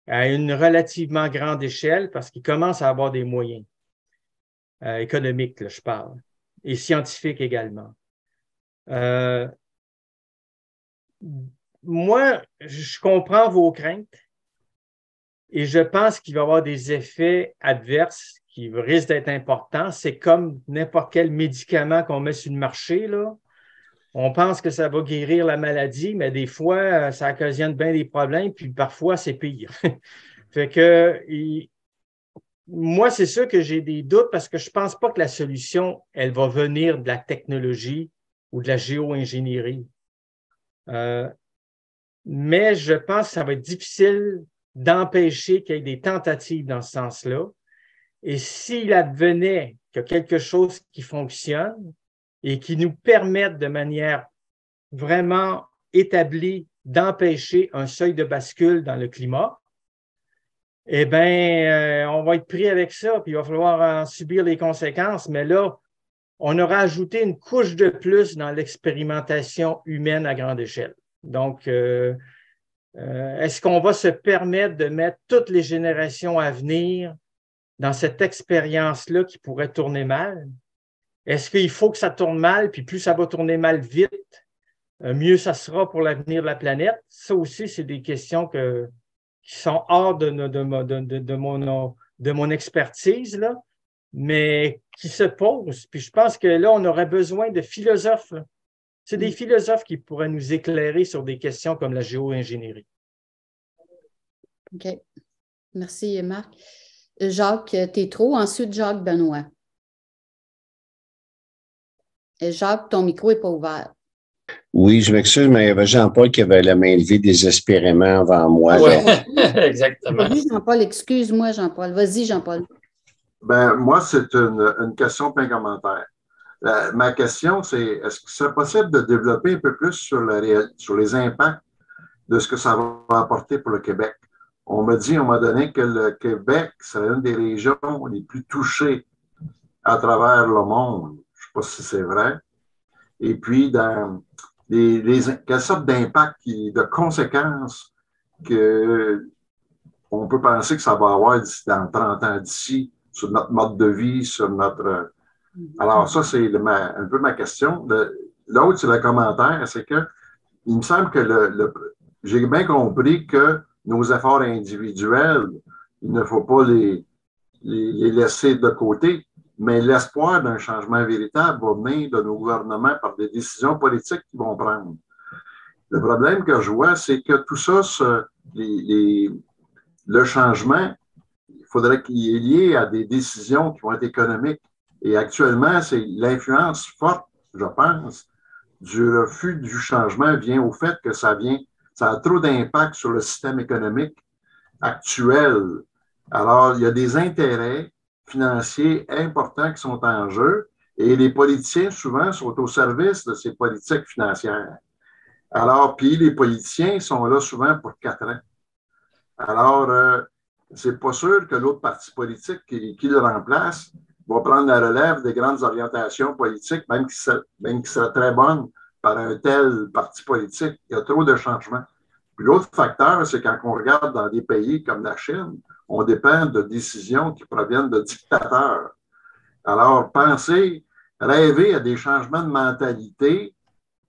à une relativement grande échelle, parce qu'ils commencent à avoir des moyens économiques, là, je parle, et scientifiques également. Moi, je comprends vos craintes et je pense qu'il va y avoir des effets adverses qui risquent d'être importants. C'est comme n'importe quel médicament qu'on met sur le marché, là. On pense que ça va guérir la maladie, mais des fois, ça occasionne bien des problèmes, puis parfois, c'est pire. Fait que, moi, c'est sûr que j'ai des doutes parce que je ne pense pas que la solution, elle va venir de la technologie ou de la géo-ingénierie. Mais je pense que ça va être difficile d'empêcher qu'il y ait des tentatives dans ce sens-là. Et s'il advenait qu'il y a quelque chose qui fonctionne et qui nous permette de manière vraiment établie d'empêcher un seuil de bascule dans le climat, eh bien, on va être pris avec ça, puis il va falloir en subir les conséquences. Mais là, on aura ajouté une couche de plus dans l'expérimentation humaine à grande échelle. Donc, est-ce qu'on va se permettre de mettre toutes les générations à venir dans cette expérience-là qui pourrait tourner mal? Est-ce qu'il faut que ça tourne mal, puis plus ça va tourner mal vite, mieux ça sera pour l'avenir de la planète? Ça aussi, c'est des questions qui sont hors de mon expertise, là, mais qui se posent. Puis je pense que là, on aurait besoin de philosophes, là. C'est des philosophes qui pourraient nous éclairer sur des questions comme la géo-ingénierie. OK. Merci, Marc. Jacques Tétrault, ensuite Jacques Benoît. Et Jacques, ton micro n'est pas ouvert. Oui, je m'excuse, mais il y avait Jean-Paul qui avait la main levée désespérément avant moi. Oui, exactement. Oui, Jean-Paul, excuse-moi, Jean-Paul. Vas-y, Jean-Paul. Ben, moi, c'est une question, pas un commentaire. Ma question, c'est est-ce que c'est possible de développer un peu plus sur les impacts de ce que ça va apporter pour le Québec? On m'a dit à un moment donné que le Québec serait une des régions les plus touchées à travers le monde. Je ne sais pas si c'est vrai. Et puis, dans quelle sorte d'impact, de conséquences on peut penser que ça va avoir dans 30 ans d'ici sur notre mode de vie, sur notre... Alors, ça, c'est un peu ma question. L'autre, c'est le commentaire, c'est que il me semble que j'ai bien compris que nos efforts individuels, il ne faut pas les laisser de côté, mais l'espoir d'un changement véritable va venir de nos gouvernements par des décisions politiques qu'ils vont prendre. Le problème que je vois, c'est que tout ça, le changement, il faudrait qu'il est lié à des décisions qui vont être économiques. Et actuellement, c'est l'influence forte, je pense, du refus du changement vient au fait que ça a trop d'impact sur le système économique actuel. Alors, il y a des intérêts financiers importants qui sont en jeu et les politiciens, souvent, sont au service de ces politiques financières. Alors, puis les politiciens sont là souvent pour 4 ans. Alors, c'est pas sûr que l'autre parti politique qui le remplace va prendre la relève des grandes orientations politiques, même qui seraient très bonnes par un tel parti politique. Il y a trop de changements. Puis l'autre facteur, c'est quand on regarde dans des pays comme la Chine, on dépend de décisions qui proviennent de dictateurs. Alors, rêver à des changements de mentalité,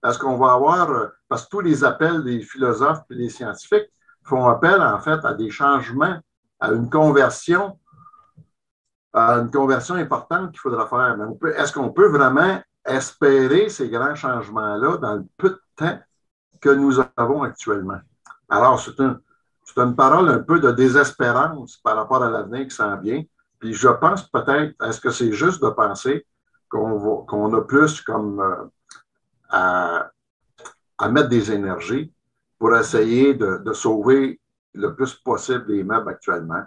est-ce qu'on va avoir, parce que tous les appels des philosophes et des scientifiques font appel, en fait, à des changements, à une conversion importante qu'il faudra faire. Mais est-ce qu'on peut vraiment espérer ces grands changements-là dans le peu de temps que nous avons actuellement? Alors, c'est une parole un peu de désespérance par rapport à l'avenir qui s'en vient. Puis je pense peut-être, est-ce que c'est juste de penser qu'on a plus comme à mettre des énergies pour essayer de sauver le plus possible les meubles actuellement,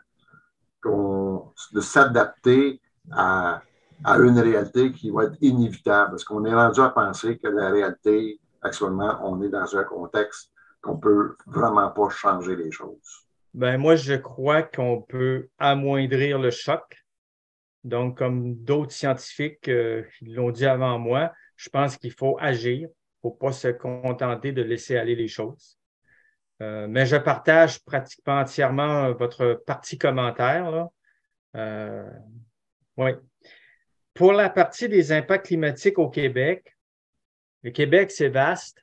de s'adapter à une réalité qui va être inévitable, parce qu'on est rendu à penser que la réalité, actuellement, on est dans un contexte qu'on ne peut vraiment pas changer les choses. Ben, moi, je crois qu'on peut amoindrir le choc. Donc, comme d'autres scientifiques l'ont dit avant moi, je pense qu'il faut agir. Il ne faut pas se contenter de laisser aller les choses. Mais je partage pratiquement entièrement votre partie commentaire, là. Oui. Pour la partie des impacts climatiques au Québec, le Québec, c'est vaste.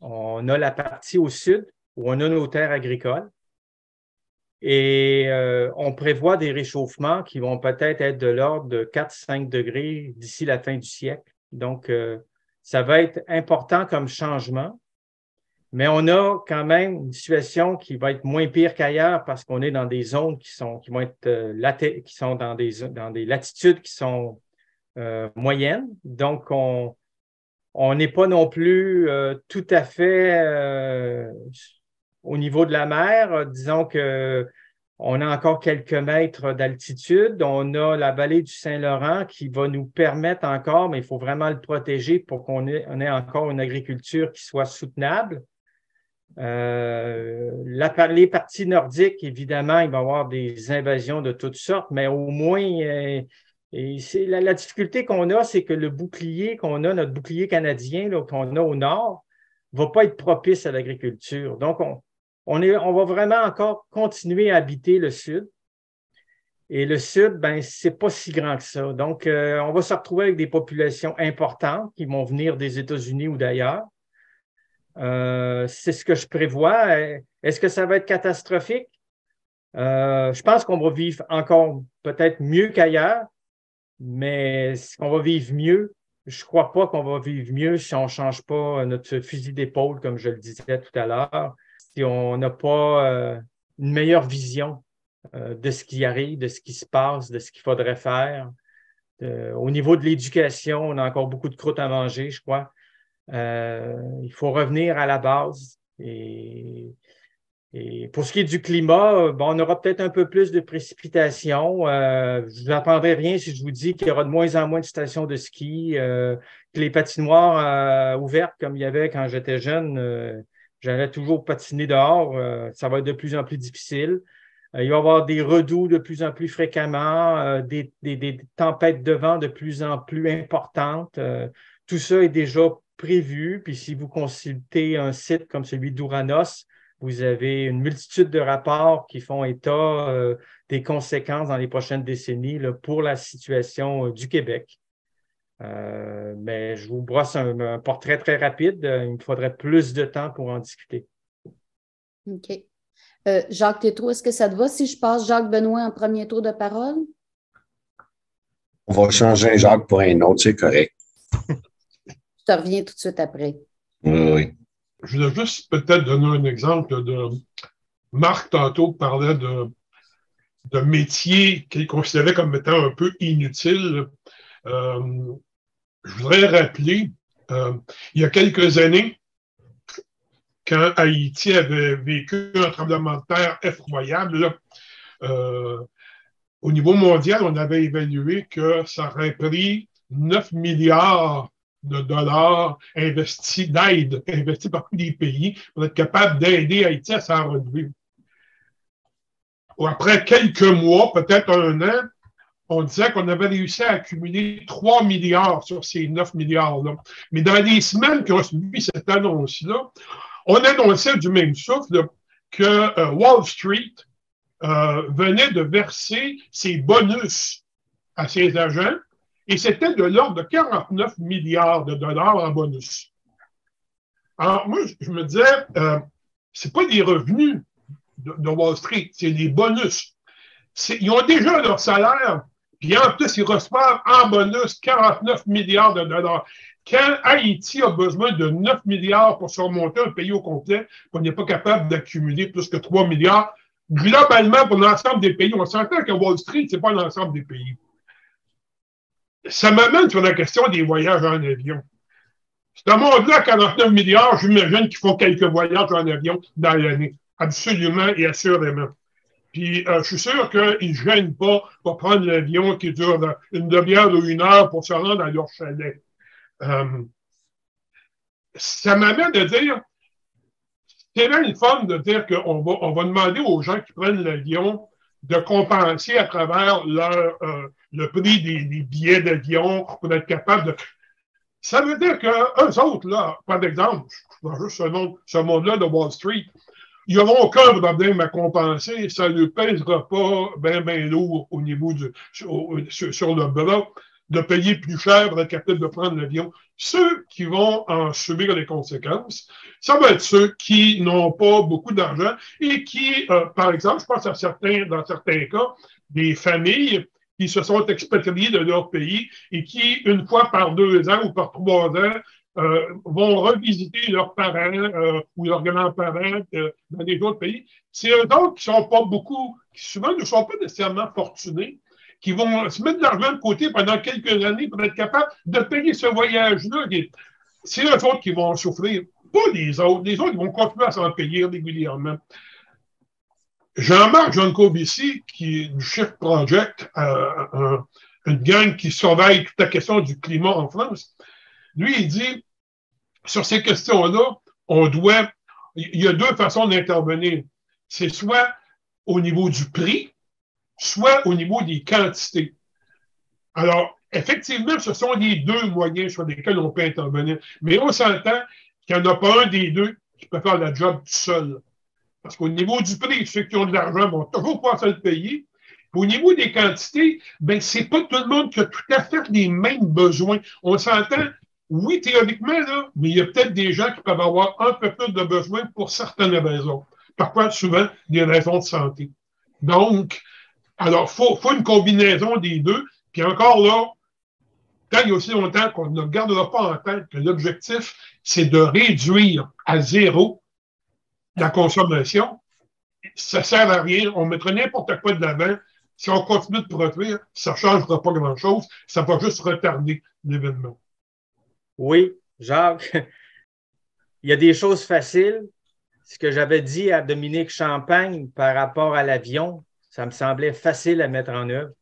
On a la partie au sud où on a nos terres agricoles et on prévoit des réchauffements qui vont peut-être être de l'ordre de 4-5 degrés d'ici la fin du siècle. Donc, ça va être important comme changement, mais on a quand même une situation qui va être moins pire qu'ailleurs parce qu'on est dans des zones qui sont dans des latitudes qui sont moyennes. Donc, on n'est pas non plus tout à fait au niveau de la mer, disons que on a encore quelques mètres d'altitude. On a la vallée du Saint-Laurent qui va nous permettre encore, mais il faut vraiment le protéger pour qu'on ait encore une agriculture qui soit soutenable. Les parties nordiques, évidemment, il va y avoir des invasions de toutes sortes, mais au moins, la difficulté qu'on a, c'est que le bouclier qu'on a, notre bouclier canadien là, qu'on a au nord, ne va pas être propice à l'agriculture. Donc, on va vraiment encore continuer à habiter le sud. Et le sud, ben, c'est pas si grand que ça. Donc, on va se retrouver avec des populations importantes qui vont venir des États-Unis ou d'ailleurs. C'est ce que je prévois. Est-ce que ça va être catastrophique? Je pense qu'on va vivre encore peut-être mieux qu'ailleurs, mais est-ce qu'on va vivre mieux? Je ne crois pas qu'on va vivre mieux si on ne change pas notre fusil d'épaule, comme je le disais tout à l'heure, si on n'a pas une meilleure vision de ce qui arrive, de ce qui se passe, de ce qu'il faudrait faire. Au niveau de l'éducation, on a encore beaucoup de croûte à manger, je crois. Il faut revenir à la base. Et pour ce qui est du climat, bon, on aura peut-être un peu plus de précipitations. Je ne vous apprendrai rien si je vous dis qu'il y aura de moins en moins de stations de ski, que les patinoires ouvertes comme il y avait quand j'étais jeune, j'allais toujours patiner dehors. Ça va être de plus en plus difficile. Il va y avoir des redoux de plus en plus fréquemment, des tempêtes de vent de plus en plus importantes. Tout ça est déjà prévu. Puis si vous consultez un site comme celui d'Ouranos, vous avez une multitude de rapports qui font état des conséquences dans les prochaines décennies là, pour la situation du Québec. Mais je vous brosse un portrait très rapide. Il me faudrait plus de temps pour en discuter. OK. Jacques Tétrault, est-ce que ça te va si je passe Jacques Benoît en premier tour de parole? On va changer un Jacques pour un autre, c'est correct. Je te reviens tout de suite après. Oui. Je voulais juste peut-être donner un exemple de Marc tantôt parlait de métiers qu'il considérait comme étant un peu inutiles. Je voudrais rappeler, il y a quelques années, quand Haïti avait vécu un tremblement de terre effroyable, au niveau mondial, on avait évalué que ça aurait pris 9 milliards de dollars d'aide investis par tous les pays pour être capable d'aider Haïti à s'en relever. Après quelques mois, peut-être un an, on disait qu'on avait réussi à accumuler 3 milliards sur ces 9 milliards-là. Mais dans les semaines qui ont suivi cette annonce-là, on annonçait du même souffle que Wall Street venait de verser ses bonus à ses agents et c'était de l'ordre de 49 milliards de dollars en bonus. Alors, moi, je me disais, c'est pas des revenus de Wall Street, c'est des bonus. Ils ont déjà leur salaire, puis en plus, ils reçoivent en bonus 49 milliards de dollars. Quand Haïti a besoin de 9 milliards pour surmonter un pays au complet, on n'est pas capable d'accumuler plus que 3 milliards, globalement, pour l'ensemble des pays, on s'entend que Wall Street, ce n'est pas l'ensemble des pays. Ça m'amène sur la question des voyages en avion. C'est un monde-là, 49 milliards, j'imagine qu'ils font quelques voyages en avion dans l'année. Absolument et assurément. Puis, je suis sûr qu'ils ne gênent pas pour prendre l'avion qui dure une demi-heure ou une heure pour se rendre à leur chalet. Ça m'amène à dire, c'est bien une forme de dire qu'on va demander aux gens qui prennent l'avion de compenser à travers le prix des billets d'avion pour être capable de... Ça veut dire qu'eux autres, là, par exemple, je prends juste ce monde-là de Wall Street, ils n'auront aucun problème à compenser, ça ne leur pèsera pas bien lourd au niveau sur le bras de payer plus cher pour être capable de prendre l'avion. Ceux qui vont en subir les conséquences, ça va être ceux qui n'ont pas beaucoup d'argent et qui, par exemple, je pense dans certains cas, des familles qui se sont expatriées de leur pays et qui, une fois par 2 ans ou par 3 ans, vont revisiter leurs parents ou leurs grands-parents dans les autres pays. C'est eux autres qui sont pas beaucoup, qui souvent ne sont pas nécessairement fortunés, qui vont se mettre de l'argent de côté pendant quelques années pour être capables de payer ce voyage-là. C'est eux autres qui vont souffrir. pas les autres. Les autres, ils vont continuer à s'en payer régulièrement. Jean-Marc Jancovici, qui est du Shift Project, une gang qui surveille toute la question du climat en France, lui, il dit, sur ces questions-là, il y a deux façons d'intervenir. C'est soit au niveau du prix, soit au niveau des quantités. Alors, effectivement, ce sont les deux moyens sur lesquels on peut intervenir. Mais on s'entend qu'il n'y en a pas un des deux qui peut faire la job tout seul. Parce qu'au niveau du prix, ceux qui ont de l'argent vont toujours pouvoir se le payer. Puis au niveau des quantités, ben, c'est pas tout le monde qui a tout à fait les mêmes besoins. On s'entend, oui, théoriquement, là, mais il y a peut-être des gens qui peuvent avoir un peu plus de besoins pour certaines raisons. Parfois, souvent, des raisons de santé. Donc, alors, faut une combinaison des deux. Puis encore là, tant il y a aussi longtemps qu'on ne gardera pas en tête que l'objectif, c'est de réduire à zéro la consommation, ça ne sert à rien. On mettra n'importe quoi de l'avant. Si on continue de produire, ça ne changera pas grand-chose. Ça va juste retarder l'événement. Oui, Jacques, il y a des choses faciles. Ce que j'avais dit à Dominique Champagne par rapport à l'avion, ça me semblait facile à mettre en œuvre.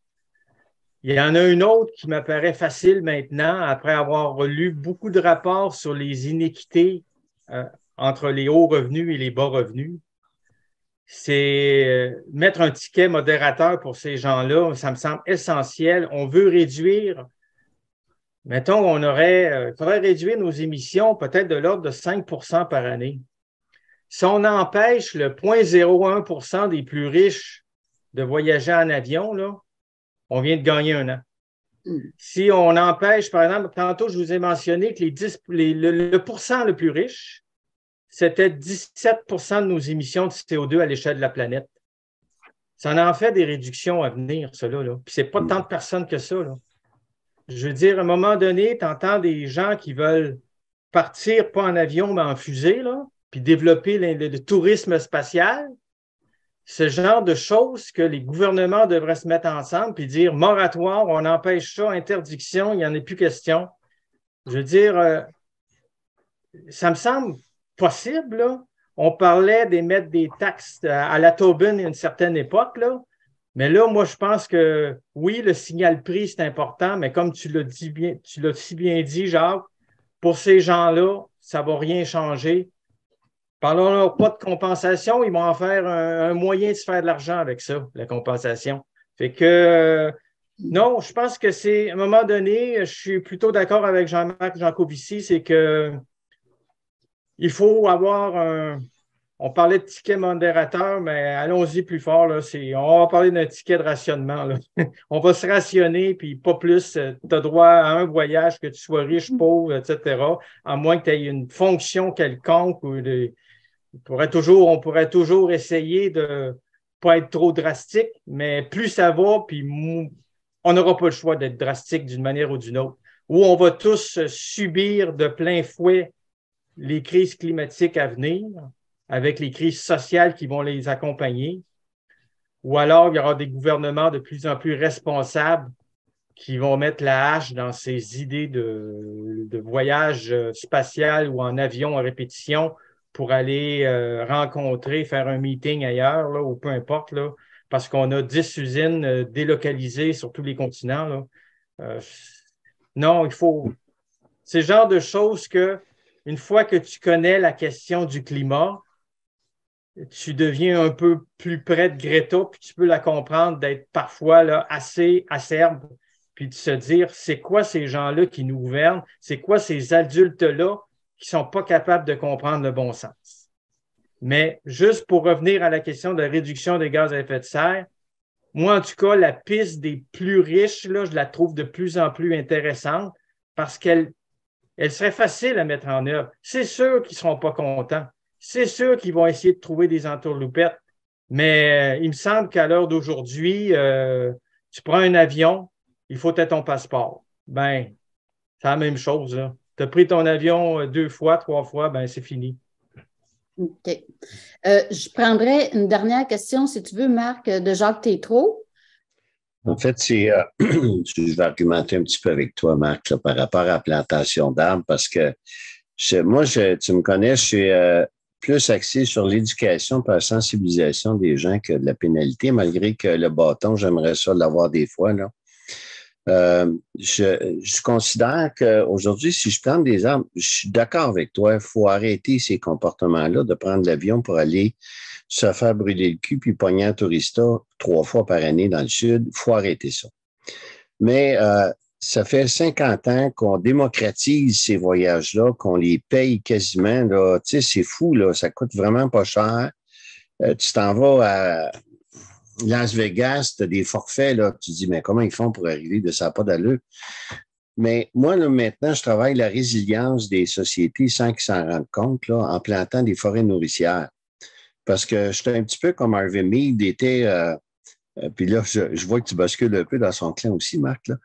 Il y en a une autre qui m'apparaît facile maintenant, après avoir lu beaucoup de rapports sur les inéquités entre les hauts revenus et les bas revenus. C'est mettre un ticket modérateur pour ces gens-là, ça me semble essentiel. On veut réduire, mettons, il faudrait réduire nos émissions peut-être de l'ordre de 5 % par année. Si on empêche le 0,01 % des plus riches de voyager en avion, là, on vient de gagner un an. Si on empêche, par exemple, tantôt, je vous ai mentionné que le pourcent le plus riche, c'était 17 % de nos émissions de CO2 à l'échelle de la planète. Ça en fait des réductions à venir, cela. Là. Puis c'est pas tant de personnes que ça. Là. Je veux dire, à un moment donné, tu entends des gens qui veulent partir, pas en avion, mais en fusée, là, puis développer le tourisme spatial. Ce genre de choses que les gouvernements devraient se mettre ensemble puis dire moratoire, on empêche ça, interdiction, il n'y en a plus question. Je veux dire, ça me semble possible, là. On parlait d'émettre des taxes à la Tobin à une certaine époque, là. Mais là, moi, je pense que oui, le signal prix, c'est important, mais comme tu l'as si bien dit, Jacques, pour ces gens-là, ça ne va rien changer. Parlons pas de compensation, ils vont en faire un moyen de se faire de l'argent avec ça, la compensation. Fait que non, je pense que c'est, à un moment donné, je suis plutôt d'accord avec Jean-Marc Jancovici, c'est que il faut avoir on parlait de ticket modérateur, mais allons-y plus fort, là, on va parler d'un ticket de rationnement, là. On va se rationner, puis pas plus, tu as droit à un voyage, que tu sois riche, pauvre, etc., à moins que tu aies une fonction quelconque ou on pourrait toujours essayer de ne pas être trop drastique, mais plus ça va, puis on n'aura pas le choix d'être drastique d'une manière ou d'une autre. Ou on va tous subir de plein fouet les crises climatiques à venir, avec les crises sociales qui vont les accompagner, ou alors il y aura des gouvernements de plus en plus responsables qui vont mettre la hache dans ces idées de voyage spatial ou en avion en répétition pour aller rencontrer, faire un meeting ailleurs, là, ou peu importe, là, parce qu'on a 10 usines délocalisées sur tous les continents. Là. Non, il faut... C'est le genre de choses que, une fois que tu connais la question du climat, tu deviens un peu plus près de Greta, puis tu peux la comprendre, d'être parfois là, assez acerbe, puis de se dire, c'est quoi ces gens-là qui nous gouvernent? C'est quoi ces adultes-là qui ne sont pas capables de comprendre le bon sens? Mais juste pour revenir à la question de la réduction des gaz à effet de serre, moi, en tout cas, la piste des plus riches, là, je la trouve de plus en plus intéressante parce qu'elle serait facile à mettre en œuvre. C'est sûr qu'ils ne seront pas contents. C'est sûr qu'ils vont essayer de trouver des entourloupettes. Mais il me semble qu'à l'heure d'aujourd'hui, tu prends un avion, il faut être ton passeport. Ben, c'est la même chose. Tu as pris ton avion 2 fois, 3 fois, ben c'est fini. OK. Je prendrais une dernière question, si tu veux, Marc, de Jacques Tétrault. En fait, je vais argumenter un petit peu avec toi, Marc, là, par rapport à la plantation d'arbres, parce que Tu me connais, je suis plus axé sur l'éducation et la sensibilisation des gens que de la pénalité, malgré que le bâton, j'aimerais ça l'avoir des fois, là. Je considère qu'aujourd'hui, si je plante des arbres, je suis d'accord avec toi, il faut arrêter ces comportements-là de prendre l'avion pour aller se faire brûler le cul puis pogner un tourista 3 fois par année dans le sud. Il faut arrêter ça. Mais ça fait 50 ans qu'on démocratise ces voyages-là, qu'on les paye quasiment. Là. Tu sais, c'est fou, là, ça coûte vraiment pas cher. Tu t'en vas à Las Vegas, tu as des forfaits, là, tu te dis, mais comment ils font pour arriver de ça pas d'allure? Mais moi, là, maintenant, je travaille la résilience des sociétés sans qu'ils s'en rendent compte, là, en plantant des forêts nourricières. Parce que j'étais un petit peu comme Harvey Mead était, puis là, je vois que tu bascules un peu dans son clan aussi, Marc, là.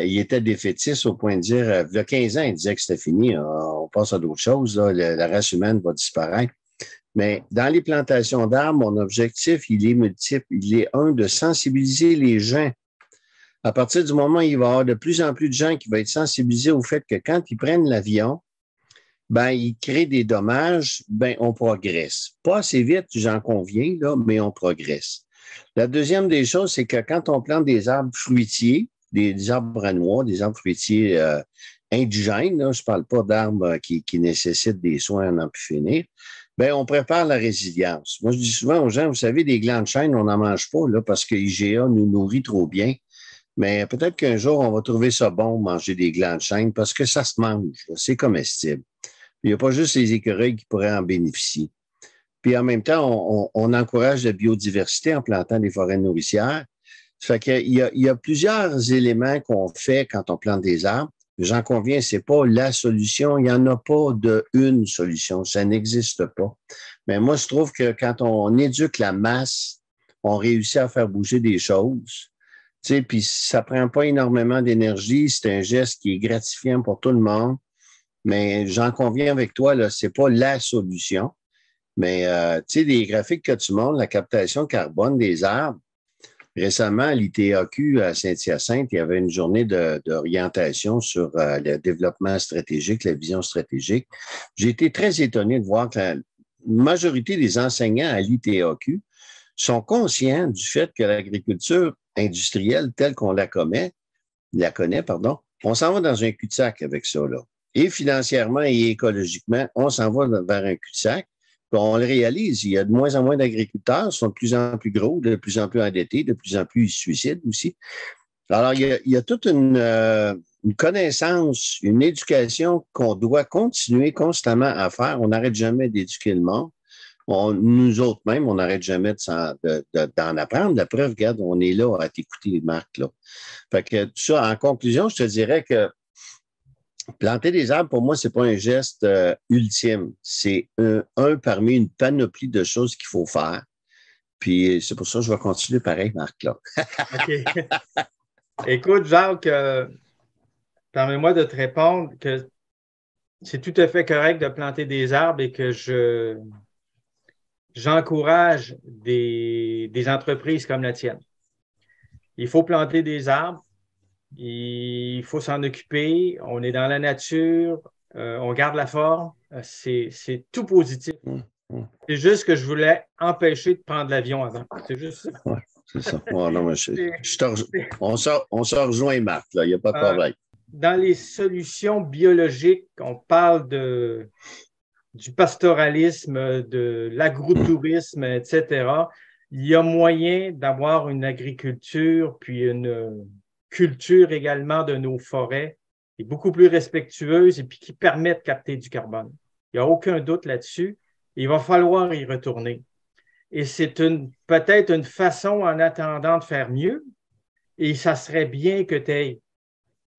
Il était défaitiste au point de dire, il y a 15 ans, il disait que c'était fini, on passe à d'autres choses, là, la race humaine va disparaître. Mais dans les plantations d'arbres, mon objectif, il est multiple. Il est de sensibiliser les gens. À partir du moment où il va y avoir de plus en plus de gens qui vont être sensibilisés au fait que quand ils prennent l'avion, ben, ils créent des dommages, ben, on progresse. Pas assez vite, j'en conviens, là, mais on progresse. La deuxième des choses, c'est que quand on plante des arbres fruitiers, des arbres à noix, des arbres fruitiers indigènes, là, je ne parle pas d'arbres qui nécessitent des soins à n'en plus finir, ben, on prépare la résilience. Moi, je dis souvent aux gens, vous savez, des glands de chêne, on n'en mange pas là, parce que IGA nous nourrit trop bien. Mais peut-être qu'un jour, on va trouver ça bon, manger des glands de chêne, parce que ça se mange, là, c'est comestible. Il n'y a pas juste les écureuils qui pourraient en bénéficier. Puis en même temps, on encourage la biodiversité en plantant des forêts nourricières. Ça fait qu'il y a plusieurs éléments qu'on fait quand on plante des arbres. J'en conviens, c'est pas la solution. Il n'y en a pas une solution. Ça n'existe pas. Mais moi, je trouve que quand on éduque la masse, on réussit à faire bouger des choses. Tu sais, puis ça prend pas énormément d'énergie. C'est un geste qui est gratifiant pour tout le monde. Mais j'en conviens avec toi, là, c'est pas la solution. Mais, tu sais, les graphiques que tu montres, la captation carbone des arbres, récemment, à l'ITAQ à Saint-Hyacinthe, il y avait une journée d'orientation sur le développement stratégique, la vision stratégique. J'ai été très étonné de voir que la majorité des enseignants à l'ITAQ sont conscients du fait que l'agriculture industrielle telle qu'on la connaît, on s'en va dans un cul-de-sac avec ça, là. Et financièrement et écologiquement, on s'en va vers un cul-de-sac. On le réalise, il y a de moins en moins d'agriculteurs, ils sont de plus en plus gros, de plus en plus endettés, de plus en plus ils se suicident aussi. Alors, il y a toute une connaissance, une éducation qu'on doit continuer constamment à faire. On n'arrête jamais d'éduquer le monde. Nous autres même, on n'arrête jamais d'en apprendre. La preuve, regarde, on est là à t'écouter, Marc, là. Fait que ça, en conclusion, je te dirais que planter des arbres, pour moi, c'est pas un geste ultime. C'est un parmi une panoplie de choses qu'il faut faire. Puis c'est pour ça que je vais continuer pareil, Marc, là. OK. Écoute, Jacques, permets-moi de te répondre que c'est tout à fait correct de planter des arbres et que j'encourage des entreprises comme la tienne. Il faut planter des arbres. Il faut s'en occuper. On est dans la nature. On garde la forme. C'est tout positif. C'est juste que je voulais empêcher de prendre l'avion avant. C'est juste ça. Ouais, c'est ça. Oh, non, mais on se rejoint, Marc. Il n'y a pas de problème. Dans les solutions biologiques, on parle du pastoralisme, de l'agro-tourisme, etc. Il y a moyen d'avoir une agriculture puis une culture également de nos forêts qui est beaucoup plus respectueuse et puis qui permet de capter du carbone. Il n'y a aucun doute là-dessus. Il va falloir y retourner. Et c'est peut-être une façon en attendant de faire mieux. Et ça serait bien que tu aies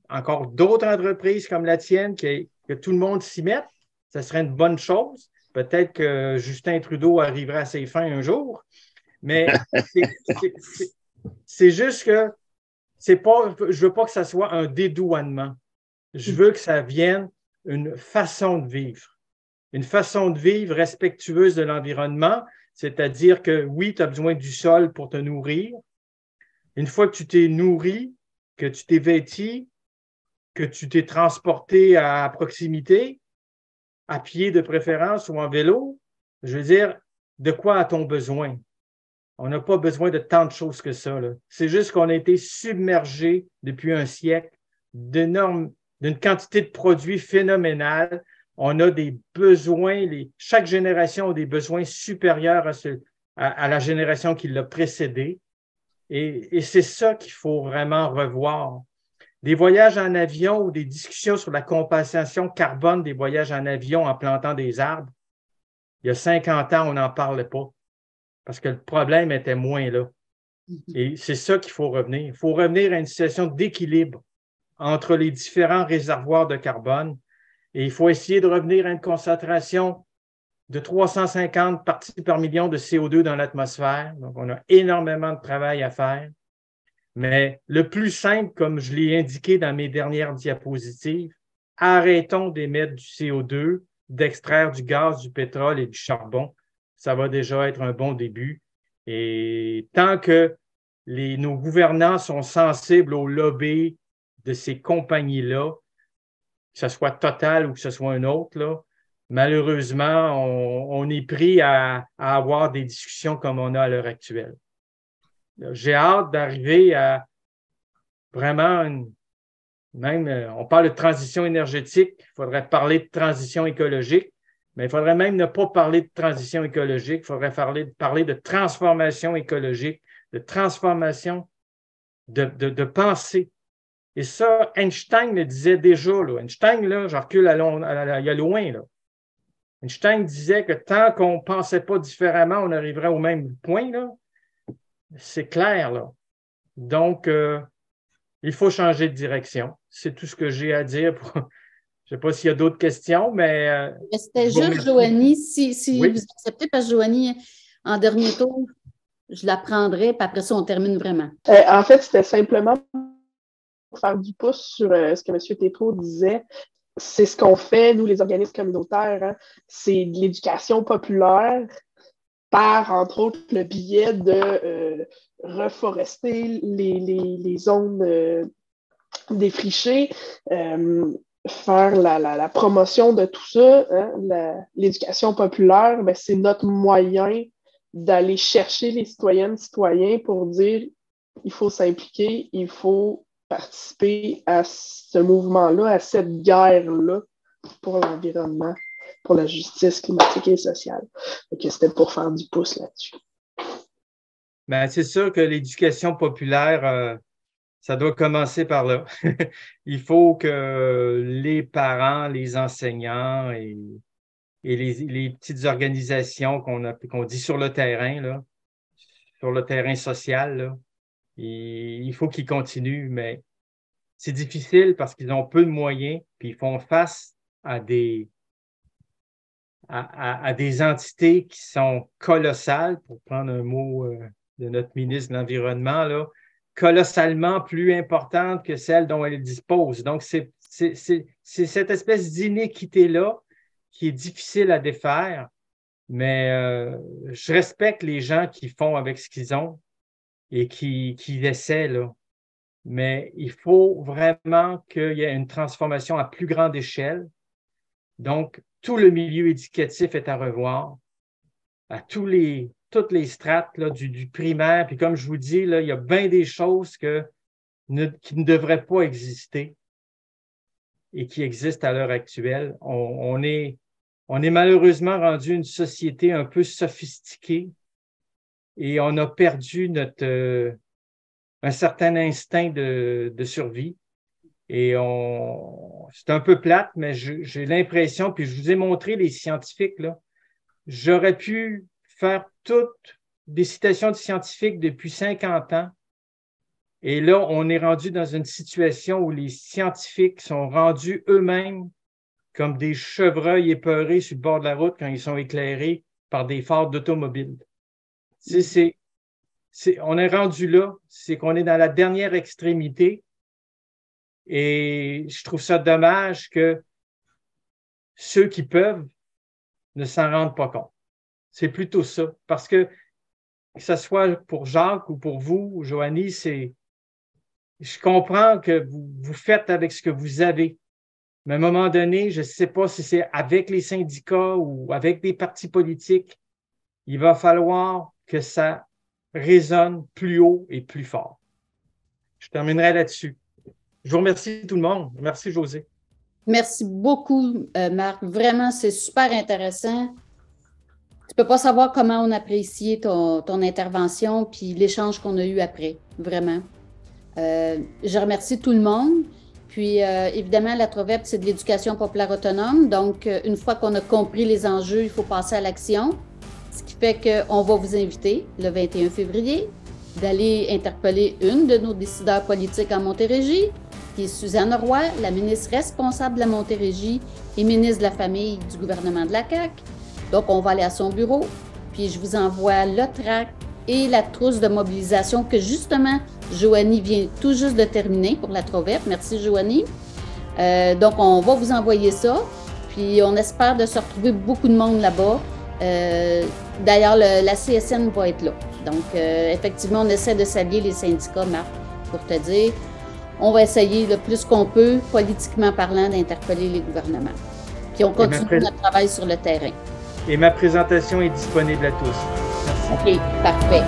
encore d'autres entreprises comme la tienne, que tout le monde s'y mette. Ça serait une bonne chose. Peut-être que Justin Trudeau arrivera à ses fins un jour. Mais c'est juste que je ne veux pas que ça soit un dédouanement. Je veux que ça vienne une façon de vivre. Une façon de vivre respectueuse de l'environnement, c'est-à-dire que oui, tu as besoin du sol pour te nourrir. Une fois que tu t'es nourri, que tu t'es vêti, que tu t'es transporté à proximité, à pied de préférence ou en vélo, je veux dire, de quoi a-t-on besoin? On n'a pas besoin de tant de choses que ça, là. C'est juste qu'on a été submergé depuis un siècle d'une quantité de produits phénoménale. On a des besoins, chaque génération a des besoins supérieurs à la génération qui l'a précédée. Et c'est ça qu'il faut vraiment revoir. Des voyages en avion ou des discussions sur la compensation carbone des voyages en avion en plantant des arbres, il y a 50 ans, on n'en parlait pas parce que le problème était moins là. Et c'est ça qu'il faut revenir. Il faut revenir à une situation d'équilibre entre les différents réservoirs de carbone et il faut essayer de revenir à une concentration de 350 parties par million de CO2 dans l'atmosphère. Donc, on a énormément de travail à faire. Mais le plus simple, comme je l'ai indiqué dans mes dernières diapositives, arrêtons d'émettre du CO2, d'extraire du gaz, du pétrole et du charbon. Ça va déjà être un bon début. Et tant que nos gouvernants sont sensibles au lobby de ces compagnies-là, que ce soit Total ou que ce soit un autre, là, malheureusement, on est pris à avoir des discussions comme on a à l'heure actuelle. J'ai hâte d'arriver à vraiment on parle de transition énergétique, il faudrait parler de transition écologique, mais il faudrait même ne pas parler de transition écologique, il faudrait parler de transformation écologique, de transformation de pensée. Et ça, Einstein le disait déjà. Là. Einstein, là, je recule il y a loin. Là. Einstein disait que tant qu'on ne pensait pas différemment, on arriverait au même point. Là. C'est clair. Là. Donc, il faut changer de direction. C'est tout ce que j'ai à dire. Je ne sais pas s'il y a d'autres questions, mais... C'était juste, Joanie, si oui. vous acceptez, parce que Joanie, en dernier tour, je la prendrai, puis après ça, on termine vraiment. En fait, c'était simplement pour faire du pouce sur ce que M. Tétrault disait. C'est ce qu'on fait, nous, les organismes communautaires. Hein. C'est de l'éducation populaire par, entre autres, le biais de reforester les zones défrichées, faire la promotion de tout ça. Hein. L'éducation populaire, ben, c'est notre moyen d'aller chercher les citoyennes et citoyens pour dire il faut s'impliquer, il faut participer à ce mouvement-là, à cette guerre-là pour l'environnement, pour la justice climatique et sociale. Donc, c'était pour faire du pouce là-dessus. Ben, c'est sûr que l'éducation populaire, ça doit commencer par là. Il faut que les parents, les enseignants et les petites organisations qu'on dit sur le terrain, là, sur le terrain social, là, il faut qu'ils continuent, mais c'est difficile parce qu'ils ont peu de moyens, puis ils font face à des entités qui sont colossales, pour prendre un mot de notre ministre de l'Environnement, là, colossalement plus importantes que celles dont elle dispose. Donc, c'est cette espèce d'inéquité-là qui est difficile à défaire, mais je respecte les gens qui font avec ce qu'ils ont et qui essaient, là. Mais il faut vraiment qu'il y ait une transformation à plus grande échelle. Donc, tout le milieu éducatif est à revoir, à toutes les strates là, du primaire. Puis comme je vous dis, là, il y a bien des choses qui ne devraient pas exister et qui existent à l'heure actuelle. On est malheureusement rendu une société un peu sophistiquée et on a perdu un certain instinct de survie. Et c'est un peu plate, mais j'ai l'impression, puis je vous ai montré les scientifiques, là, j'aurais pu faire toutes des citations de scientifiques depuis 50 ans. Et là, on est rendu dans une situation où les scientifiques sont rendus eux-mêmes comme des chevreuils épeurés sur le bord de la route quand ils sont éclairés par des phares d'automobile. On est rendu là, c'est qu'on est dans la dernière extrémité et je trouve ça dommage que ceux qui peuvent ne s'en rendent pas compte. C'est plutôt ça, parce que ce soit pour Jacques ou pour vous, Joanie, je comprends que vous faites avec ce que vous avez, Mais à un moment donné, je ne sais pas si c'est avec les syndicats ou avec des partis politiques, il va falloir que ça résonne plus haut et plus fort. Je terminerai là-dessus. Je vous remercie tout le monde. Merci, Josée. Merci beaucoup, Marc. Vraiment, c'est super intéressant. Tu ne peux pas savoir comment on apprécie ton intervention puis l'échange qu'on a eu après, vraiment. Je remercie tout le monde. Puis, évidemment, la TROVEP, c'est de l'éducation populaire autonome. Donc, une fois qu'on a compris les enjeux, il faut passer à l'action. Ce qui fait qu'on va vous inviter le 21 février d'aller interpeller une de nos décideurs politiques en Montérégie, qui est Suzanne Roy, la ministre responsable de la Montérégie et ministre de la Famille du gouvernement de la CAQ. Donc, on va aller à son bureau, puis je vous envoie le tract et la trousse de mobilisation que, justement, Joanie vient tout juste de terminer pour la TROVEP. Merci, Joanie. Donc, on va vous envoyer ça, puis on espère de se retrouver beaucoup de monde là-bas. D'ailleurs, la CSN va être là. Donc, effectivement, on essaie de s'allier les syndicats, Marc, pour te dire. On va essayer le plus qu'on peut, politiquement parlant, d'interpeller les gouvernements. Puis on continue notre travail sur le terrain. Et ma présentation est disponible à tous. Merci. OK, parfait.